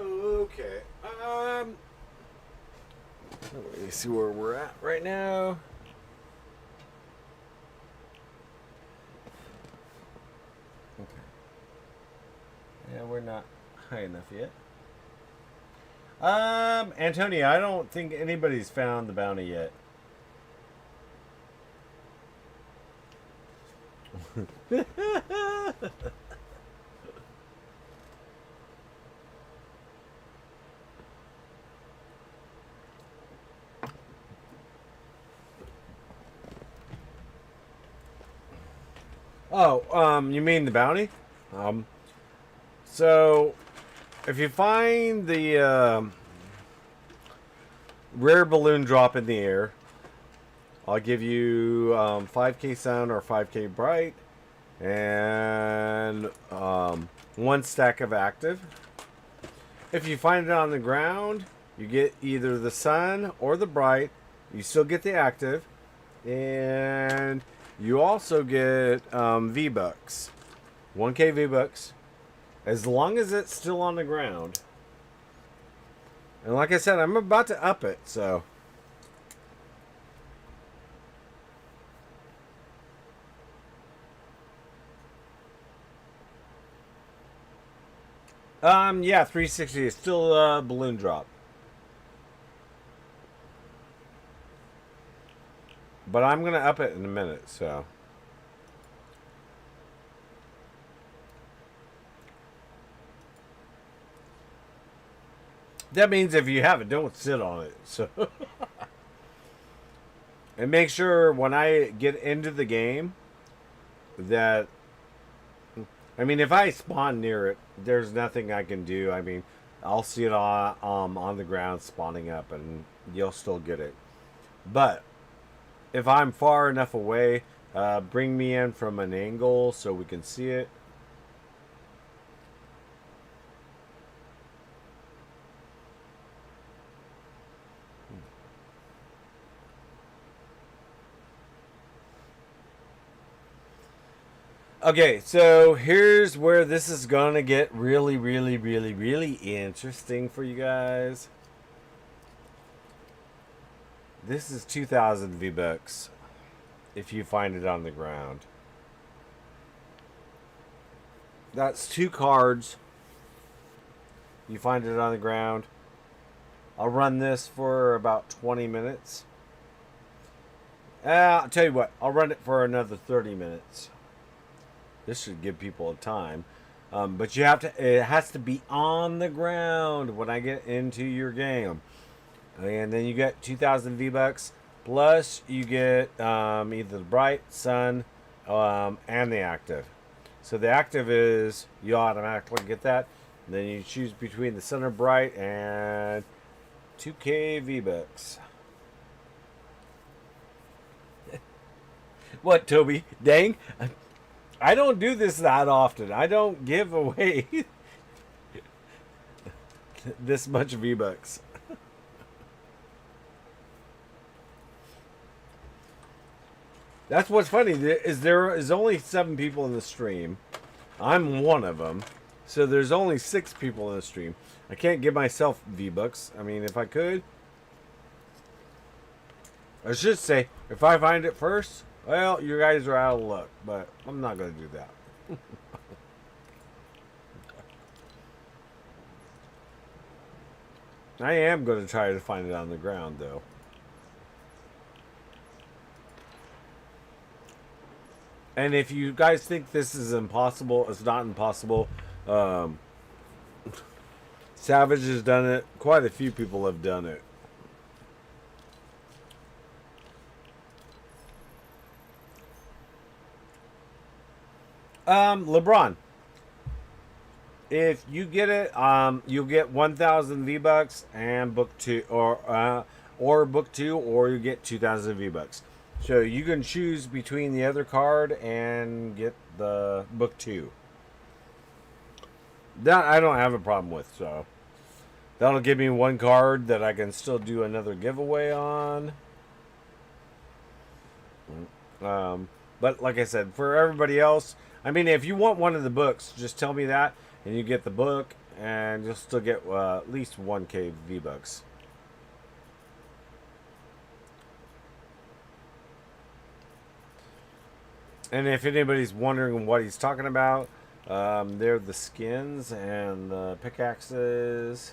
Okay. Let me see where we're at right now. Okay. Yeah, we're not high enough yet. Antonia, I don't think anybody's found the bounty yet. Oh, you mean the bounty? So if you find the rare balloon drop in the air, I'll give you 5k sound or 5k bright and 1 stack of active. If you find it on the ground, you get either the sun or the bright. You still get the active, and you also get vBucks, 1k vBucks, as long as it's still on the ground. And like I said, I'm about to up it, so. Yeah, 360 is still a balloon drop. But I'm going to up it in a minute, so. That means if you have it, don't sit on it. So. And make sure when I get into the game that I mean, if I spawn near it, there's nothing I can do. I mean, I'll see it on the ground spawning up, and you'll still get it. But if I'm far enough away, bring me in from an angle so we can see it. Okay, so here's where this is gonna get really, really, really, really interesting for you guys. This is 2,000 V-Bucks if you find it on the ground. That's 2 cards. You find it on the ground. I'll run this for about 20 minutes. I'll tell you what, I'll run it for another 30 minutes. This should give people a time. But you have to, it has to be on the ground when I get into your game. And then you get 2,000 V-Bucks. Plus you get either the bright, sun, and the active. So the active is, you automatically get that. And then you choose between the sun or bright and 2K V-Bucks. What, Toby? Dang. I don't do this that often. I don't give away this much V-Bucks. That's what's funny, is there is only 7 people in the stream. I'm one of them. So there's only 6 people in the stream. I can't give myself V-Bucks. I mean, if I could. I should say, if I find it first, well, you guys are out of luck. But I'm not going to do that. I am going to try to find it on the ground, though. And if you guys think this is impossible, it's not impossible. Savage has done it. Quite a few people have done it. LeBron. If you get it, you'll get 1,000 V-Bucks and book 2, or book 2, or you get 2,000 V-Bucks. So you can choose between the other card and get the book 2. That I don't have a problem with, so that'll give me 1 card that I can still do another giveaway on. But like I said, for everybody else, I mean, if you want one of the books, just tell me that, and you get the book, and you'll still get at least 1K V-Bucks. And if anybody's wondering what he's talking about, they're the skins and the pickaxes.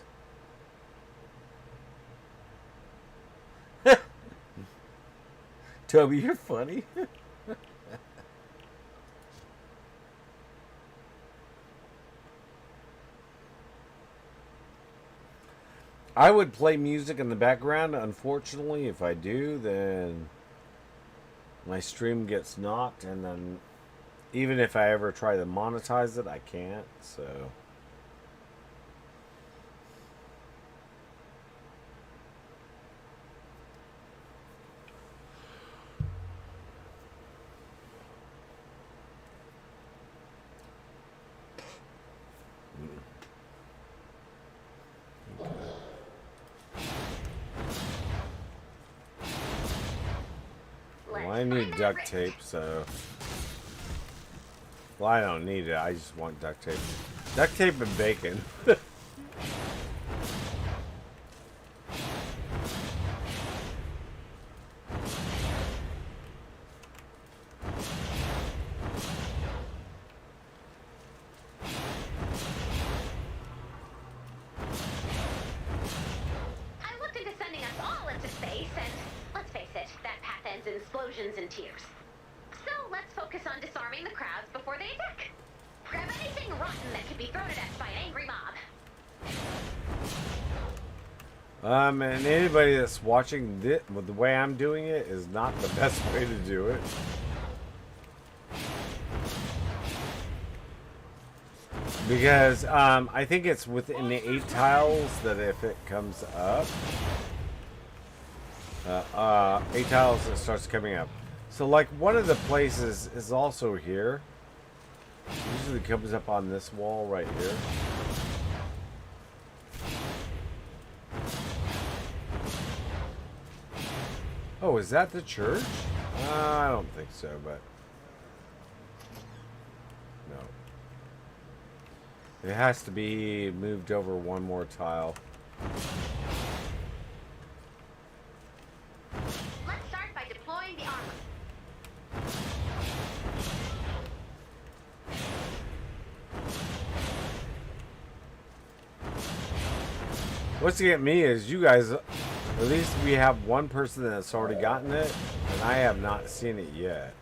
Toby, you're funny. I would play music in the background. Unfortunately, if I do, then my stream gets knocked, and then even if I ever try to monetize it, I can't, so. Well, I need duct tape, so. Well, I don't need it. I just want duct tape. Duct tape and bacon. I looked into sending us all into space, and let's face it, that path ends in explosions and tears. So let's focus on disarming the crowds before they attack. Grab anything rotten that could be thrown at us by an angry mob. And anybody that's watching this, with the way I'm doing it, is not the best way to do it. Because I think it's within the 8 tiles that if it comes up, 8 tiles it starts coming up. So like one of the places is also here. Usually comes up on this wall right here. Oh, is that the church? I don't think so, but no. It has to be moved over one more tile. Let's start by deploying the armor. What's to get me is you guys, at least we have one person that's already gotten it, and I have not seen it yet.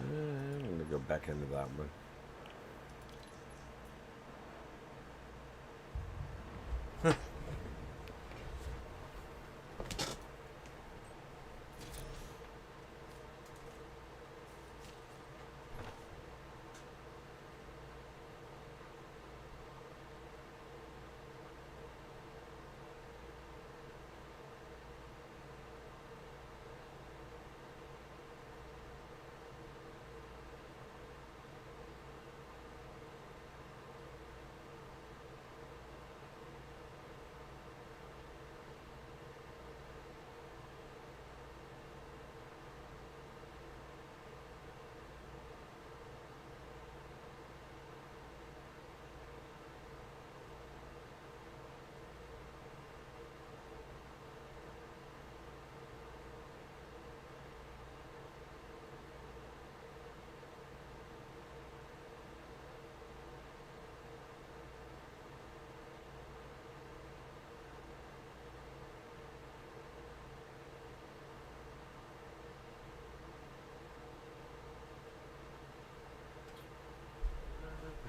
I'm gonna go back into that one.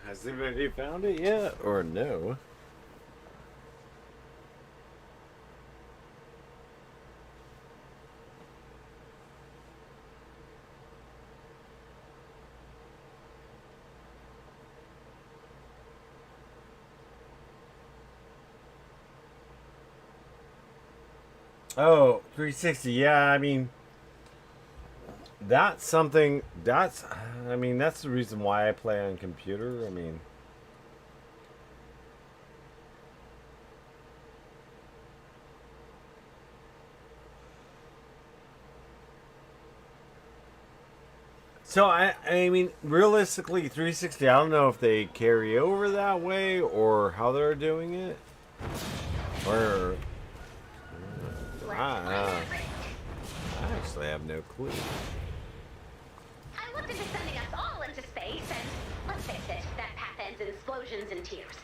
Has anybody found it yet, or no? Oh, 360. Yeah, I mean, that's something. I mean, that's the reason why I play on computer. I mean, so I mean, realistically, 360. I don't know if they carry over that way or how they're doing it, or I actually have no clue. I looked into sending us all into space, and let's face it, that path ends in explosions and tears.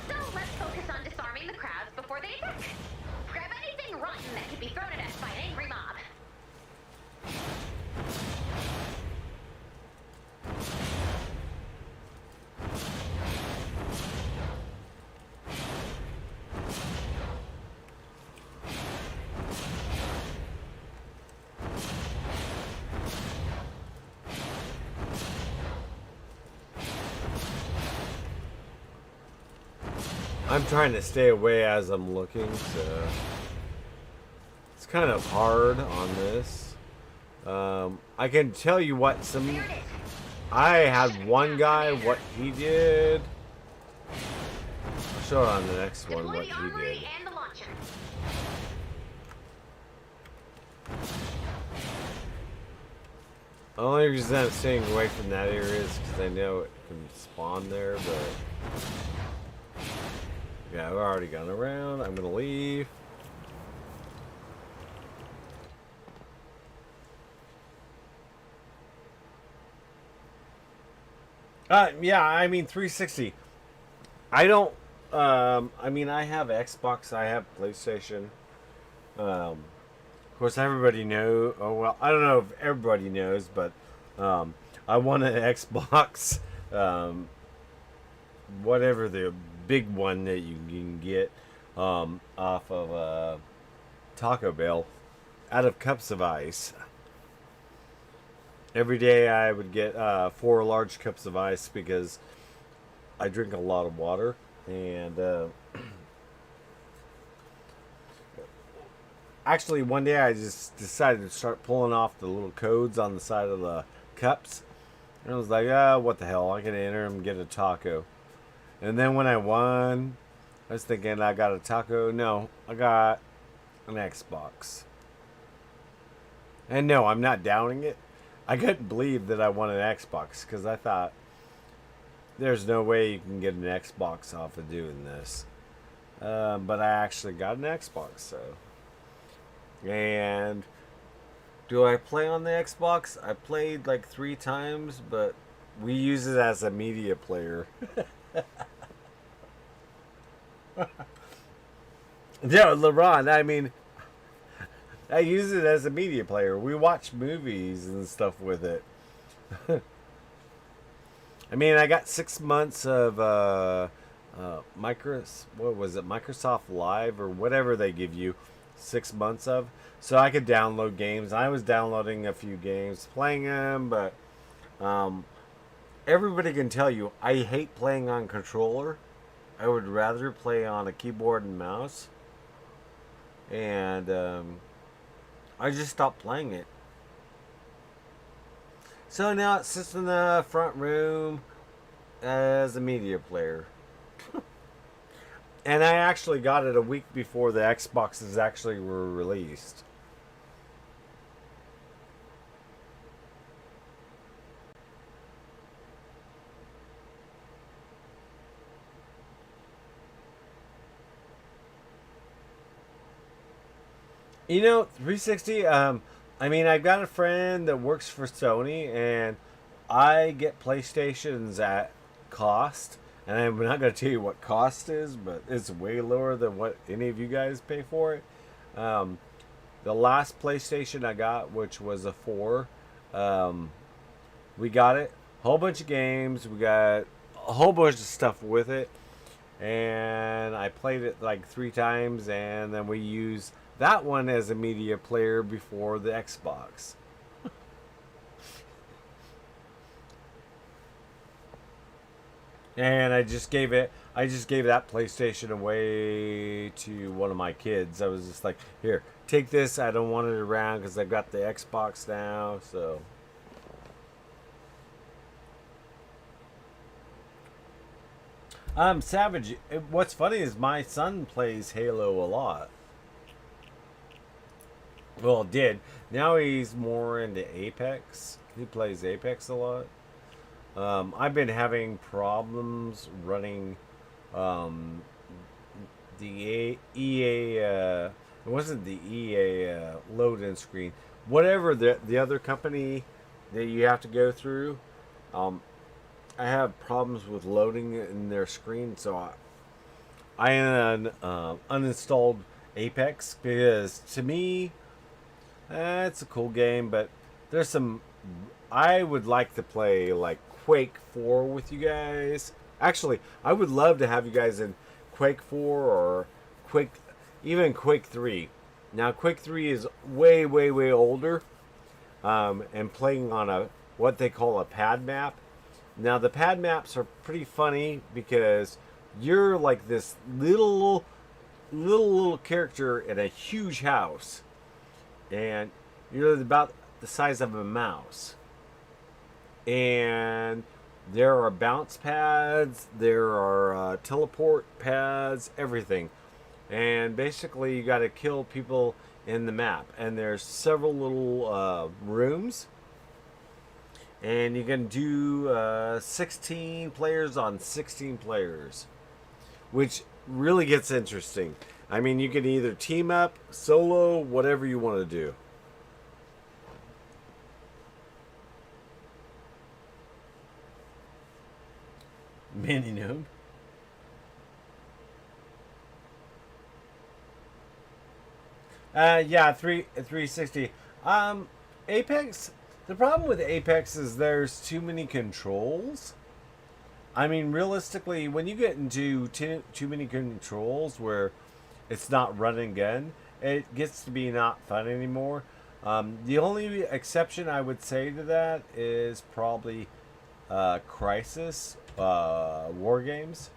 So let's focus on disarming the crowds before they attack. Grab anything rotten that can be thrown at us by an angry mob. I'm trying to stay away as I'm looking, so it's kind of hard on this. I can tell you what some. There it is. I had one guy, what he did. I'll show it on the next one Deploy what the he armory did. and the launcher. The only reason I'm staying away from that area is because I know it can spawn there, but yeah, I've already gone around. I'm gonna leave. Yeah, I mean 360. I don't. I mean, I have Xbox. I have PlayStation. Of course, everybody knows. Oh well, I don't know if everybody knows, but I want an Xbox. Whatever the big one that you can get off of Taco Bell, out of cups of ice. Every day I would get 4 large cups of ice because I drink a lot of water, and actually one day I just decided to start pulling off the little codes on the side of the cups, and I was like, what the hell, I can enter them and get a taco. And then when I won, I was thinking I got a taco. No, I got an Xbox. And no, I'm not downing it. I couldn't believe that I won an Xbox because I thought there's no way you can get an Xbox off of doing this. But I actually got an Xbox, so. And do I play on the Xbox? I played like 3 times, but we use it as a media player. No, LeBron, I mean, I use it as a media player. We watch movies and stuff with it. I mean, I got 6 months of Microsoft Live or whatever they give you 6 months of, so I could download games. I was downloading a few games, playing them, but everybody can tell you I hate playing on controller. I would rather play on a keyboard and mouse, and I just stopped playing it. So now it sits in the front room as a media player. And I actually got it a week before the Xboxes actually were released. You know, 360, I mean, I've got a friend that works for Sony, and I get PlayStations at cost. And I'm not going to tell you what cost is, but it's way lower than what any of you guys pay for it. The last PlayStation I got, which was a 4, we got it. Whole bunch of games. We got a whole bunch of stuff with it. And I played it like 3 times, and then we used that one as a media player before the Xbox. And I just gave that PlayStation away to one of my kids. I was just like, here, take this. I don't want it around because I've got the Xbox now. So Savage, what's funny is my son plays Halo a lot. Well, did. Now he's more into Apex. He plays Apex a lot. I've been having problems running the EA. It wasn't the EA load-in screen. Whatever the other company that you have to go through. I have problems with loading in their screen, so I uninstalled Apex because to me, it's a cool game, but there's some. I would like to play like Quake 4 with you guys. Actually, I would love to have you guys in Quake 4 or even Quake 3. Now, Quake 3 is way, way, way older, and playing on what they call a pad map. Now, the pad maps are pretty funny because you're like this little character in a huge house, and you're about the size of a mouse. and there are bounce pads, there are teleport pads, everything. And basically, you got to kill people in the map. And there's several little rooms, and you can do 16 players on 16 players, which really gets interesting. I mean, you can either team up, solo, whatever you want to do. Mini noob. Yeah, 360. Apex. The problem with Apex is there's too many controls. I mean, realistically, when you get into too many controls where it's not run and gun, it gets to be not fun anymore. The only exception I would say to that is probably Crisis War Games.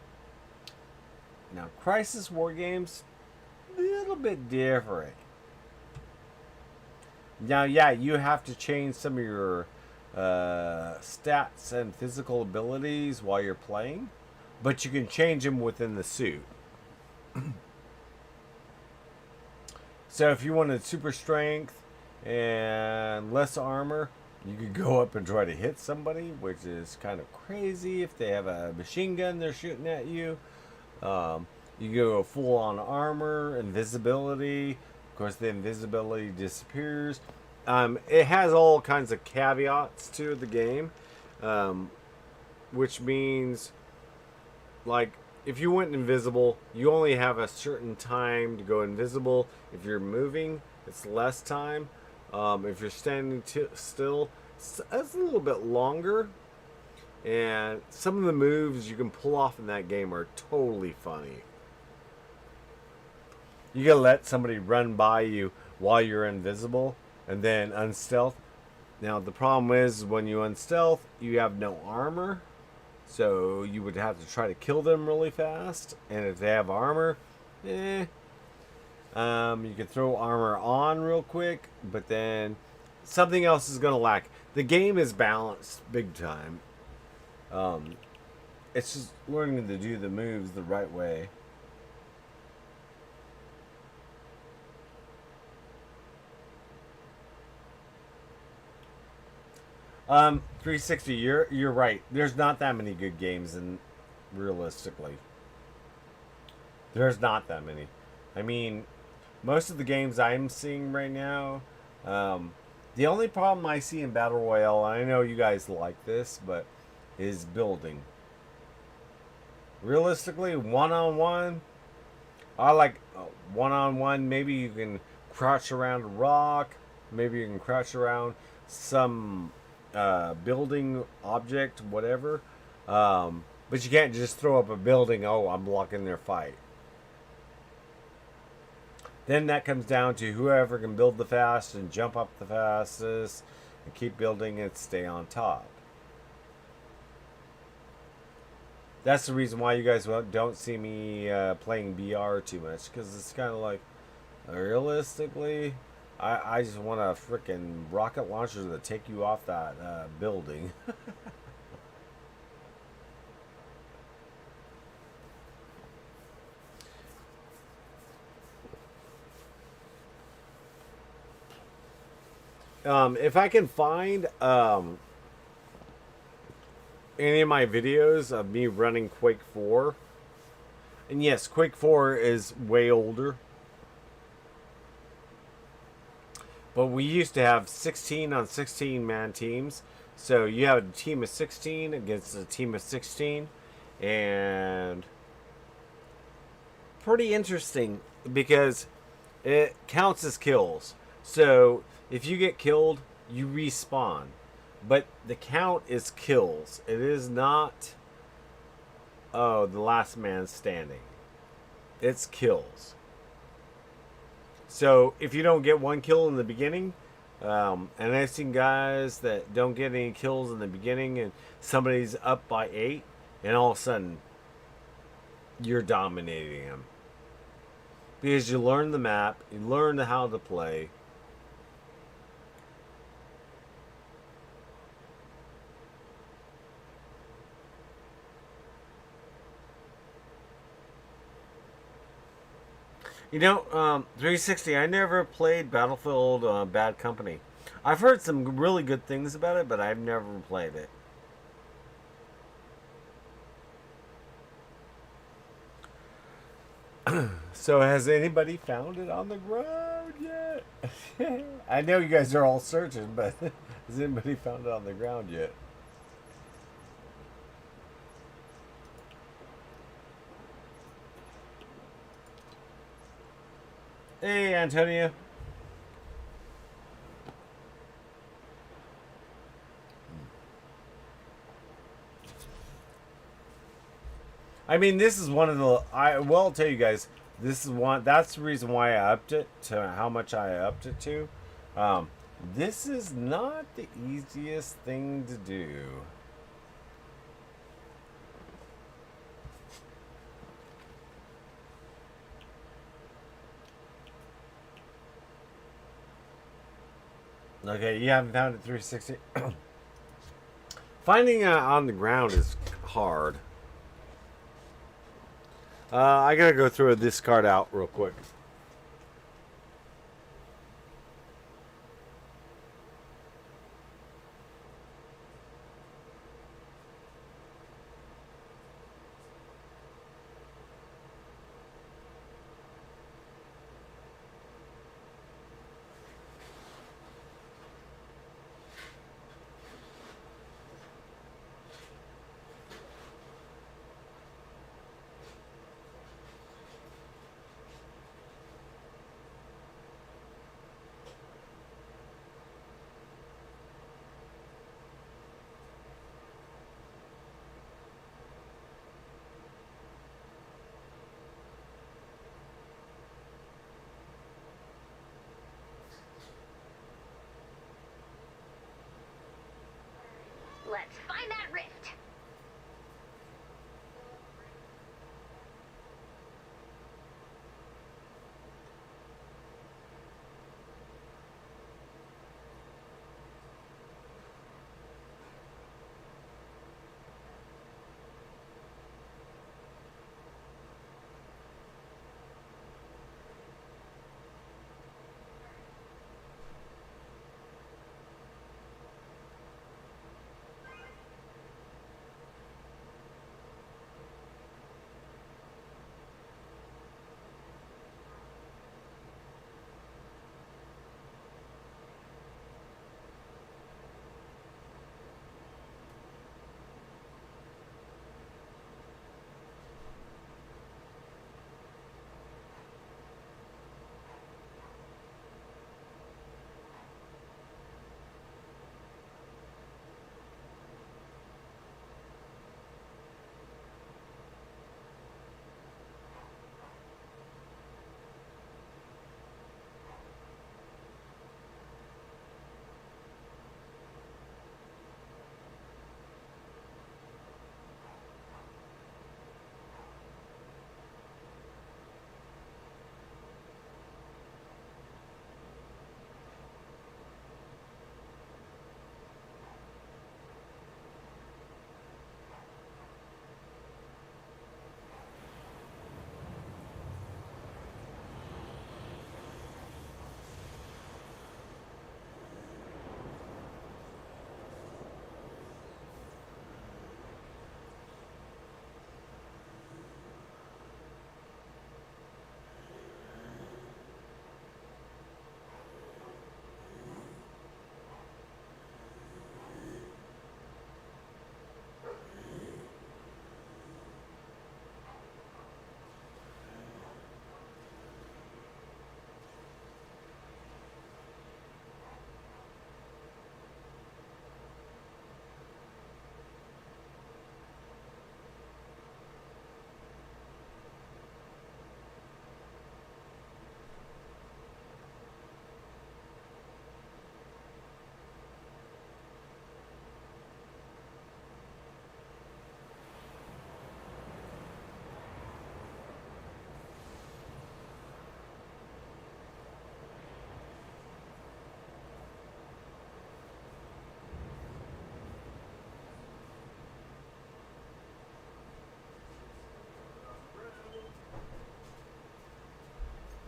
Now, Crisis War Games, a little bit different. Now, yeah, you have to change some of your stats and physical abilities while you're playing, but you can change them within the suit. So if you wanted super strength and less armor, you could go up and try to hit somebody, which is kind of crazy if they have a machine gun they're shooting at you. You go full on armor, invisibility. Of course, the invisibility disappears. It has all kinds of caveats to the game, which means, like, if you went invisible, you only have a certain time to go invisible. If you're moving, it's less time. If you're standing still, it's a little bit longer. And some of the moves you can pull off in that game are totally funny. You gotta let somebody run by you while you're invisible and then unstealth. Now the problem is when you unstealth, you have no armor. So you would have to try to kill them really fast. And if they have armor, you could throw armor on real quick, but then something else is gonna lack. The game is balanced big time. It's just learning to do the moves the right way. Um, 360. You're right. There's not that many good games, and realistically, there's not that many. I mean, most of the games I'm seeing right now, the only problem I see in Battle Royale, and I know you guys like this, but is building. Realistically, one-on-one, I like one-on-one. Maybe you can crouch around a rock. Maybe you can crouch around some building object, whatever. But you can't just throw up a building. Oh, I'm blocking their fight. Then that comes down to whoever can build the fastest and jump up the fastest and keep building and stay on top. That's the reason why you guys don't see me playing BR too much, because it's kind of like, realistically, I just want a freaking rocket launcher to take you off that building. If I can find any of my videos of me running Quake 4, and yes, Quake 4 is way older, but we used to have 16 on 16 man teams. So you have a team of 16 against a team of 16, and pretty interesting because it counts as kills. So if you get killed, you respawn. But the count is kills. It is not, oh, the last man standing. It's kills. So if you don't get one kill in the beginning, and I've seen guys that don't get any kills in the beginning and somebody's up by 8, and all of a sudden you're dominating them. Because you learn the map, you learn how to play. You know, 360. I never played Battlefield Bad Company. I've heard some really good things about it, but I've never played it. So has anybody found it on the ground yet? I know you guys are all searching, but has anybody found it on the ground yet? Hey, Antonio. I mean, this is one of the. I will I'll tell you guys. This is one. That's the reason why I upped it to how much I upped it to. This is not the easiest thing to do. Okay, you haven't found it 360. Finding on the ground is hard. I gotta go throw this card out real quick.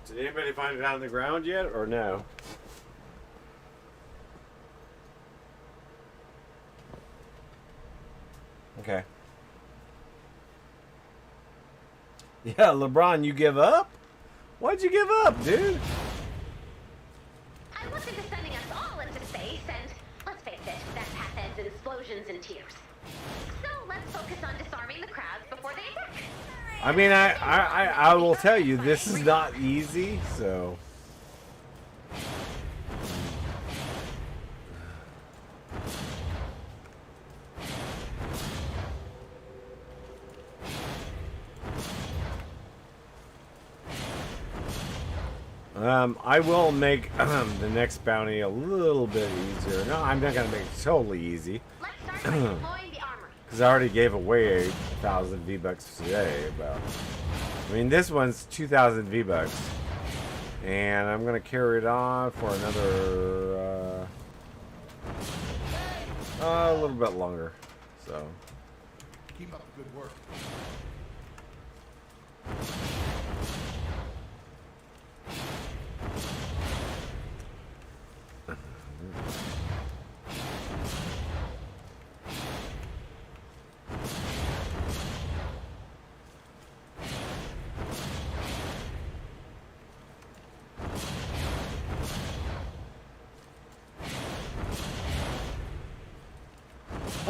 Did anybody find it on the ground yet, or no? Okay. Yeah, LeBron, you give up? Why'd you give up, dude? I looked into sending us all into space, and let's face it, that path ends in explosions and tears. So let's focus on disarming the crowds before they attack. I mean, I will tell you, this is not easy, so... I will make the next bounty a little bit easier. No, I'm not going to make it totally easy. Let's start by deploying the armor. Because I already gave away 1,000 V-Bucks today. I mean, this one's 2,000 V-Bucks. And I'm going to carry it on for another... a little bit longer. So... Keep up the good work.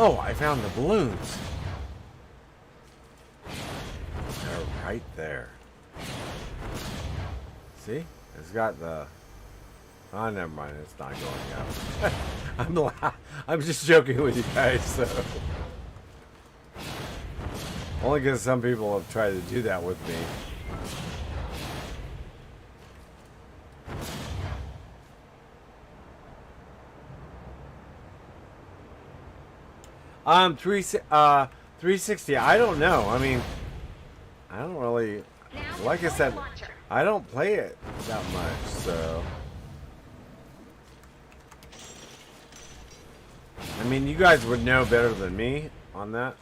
Oh, I found the balloons. They're right there. See? It's got the... Oh, never mind. It's not going out. I'm just joking with you guys, so... Only because some people have tried to do that with me. Um, 360. I don't know. I mean, I don't really... Like I said, I don't play it that much, so... I mean, you guys would know better than me on that.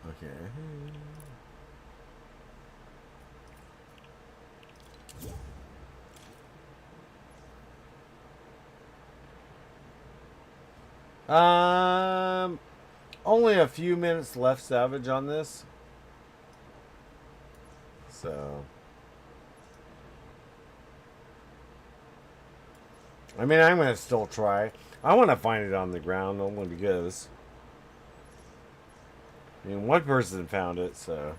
Okay. Only a few minutes left, Savage, on this. So, I mean, I'm gonna still try. I want to find it on the ground only because, I mean, one person found it, so.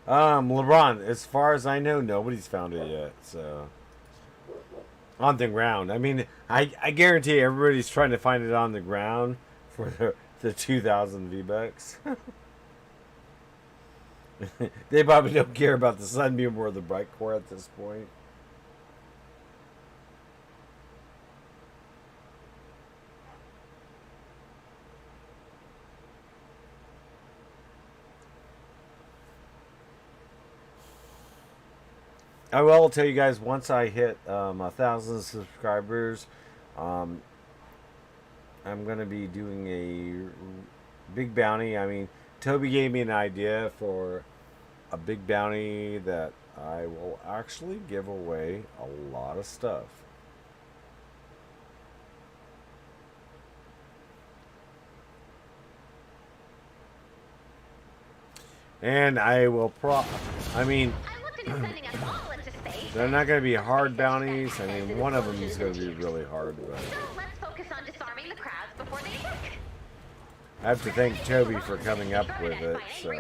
LeBron, as far as I know, nobody's found it yet, so. On the ground. I mean, I guarantee everybody's trying to find it on the ground for the 2,000 V-Bucks. They probably don't care about the sunbeam or the brightcore at this point. I will tell you guys, once I hit 1,000 subscribers, I'm going to be doing a big bounty. I mean, Toby gave me an idea for a big bounty that I will actually give away a lot of stuff. And I will I mean... They're not going to be hard bounties. I mean, one of them is going to be really hard. But so let's focus on disarming the crowds before they attack. I have to thank Toby for coming up with it. So.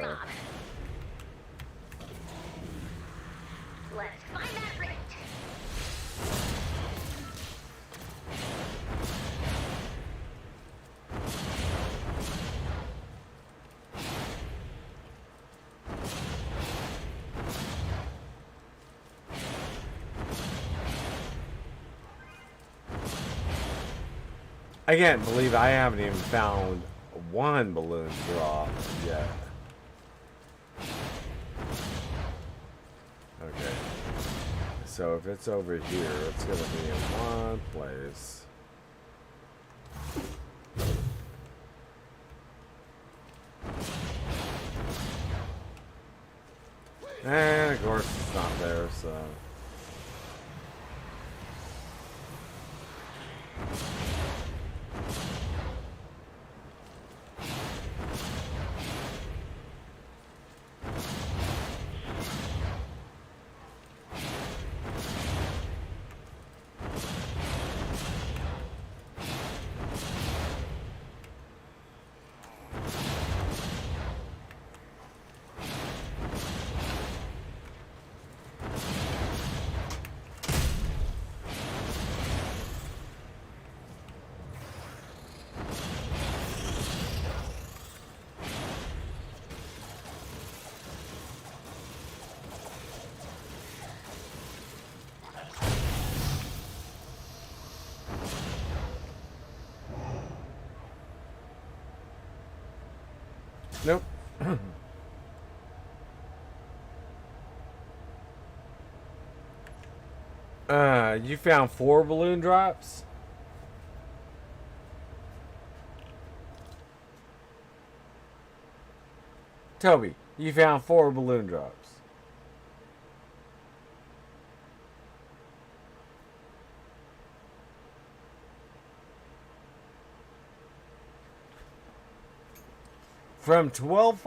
Let's find that rate. I can't believe I haven't even found one balloon drop yet. Okay. So if it's over here, it's gonna be in one place. And of course it's not there, so. Nope. You found 4 balloon drops? Toby, you found 4 balloon drops. From 12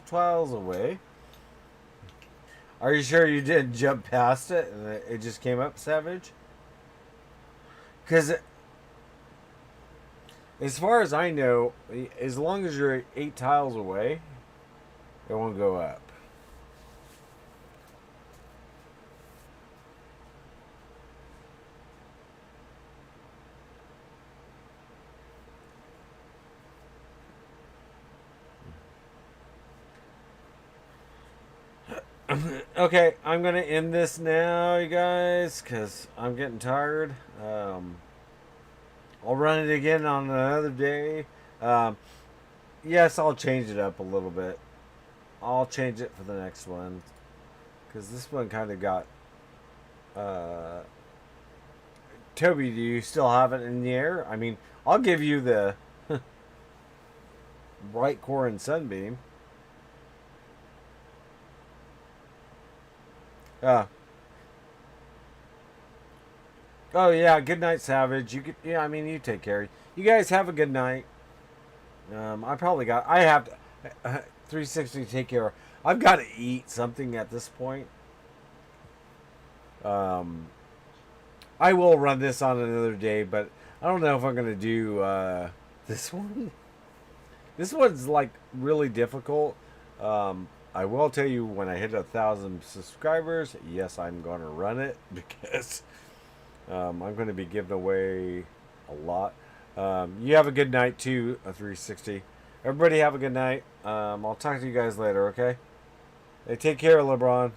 tiles away? Are you sure you didn't jump past it and it just came up, Savage? Because as far as I know, as long as you're 8 tiles away, it won't go up. Okay, I'm gonna end this now, you guys, because I'm getting tired. I'll run it again on another day. Yes, I'll change it up a little bit. I'll change it for the next one, because this one kind of got... Toby, do you still have it in the air? I mean, I'll give you the brightcore and sunbeam. Oh yeah, good night, Savage. You could, yeah, I mean, you take care. You guys have a good night. I have to 360 to take care of. I've got to eat something at this point. I will run this on another day, but I don't know if I'm gonna do this one. This one's like really difficult. I will tell you, when I hit 1,000 subscribers, yes, I'm going to run it, because I'm going to be giving away a lot. You have a good night too, 360. Everybody have a good night. I'll talk to you guys later, okay? Hey, take care, LeBron.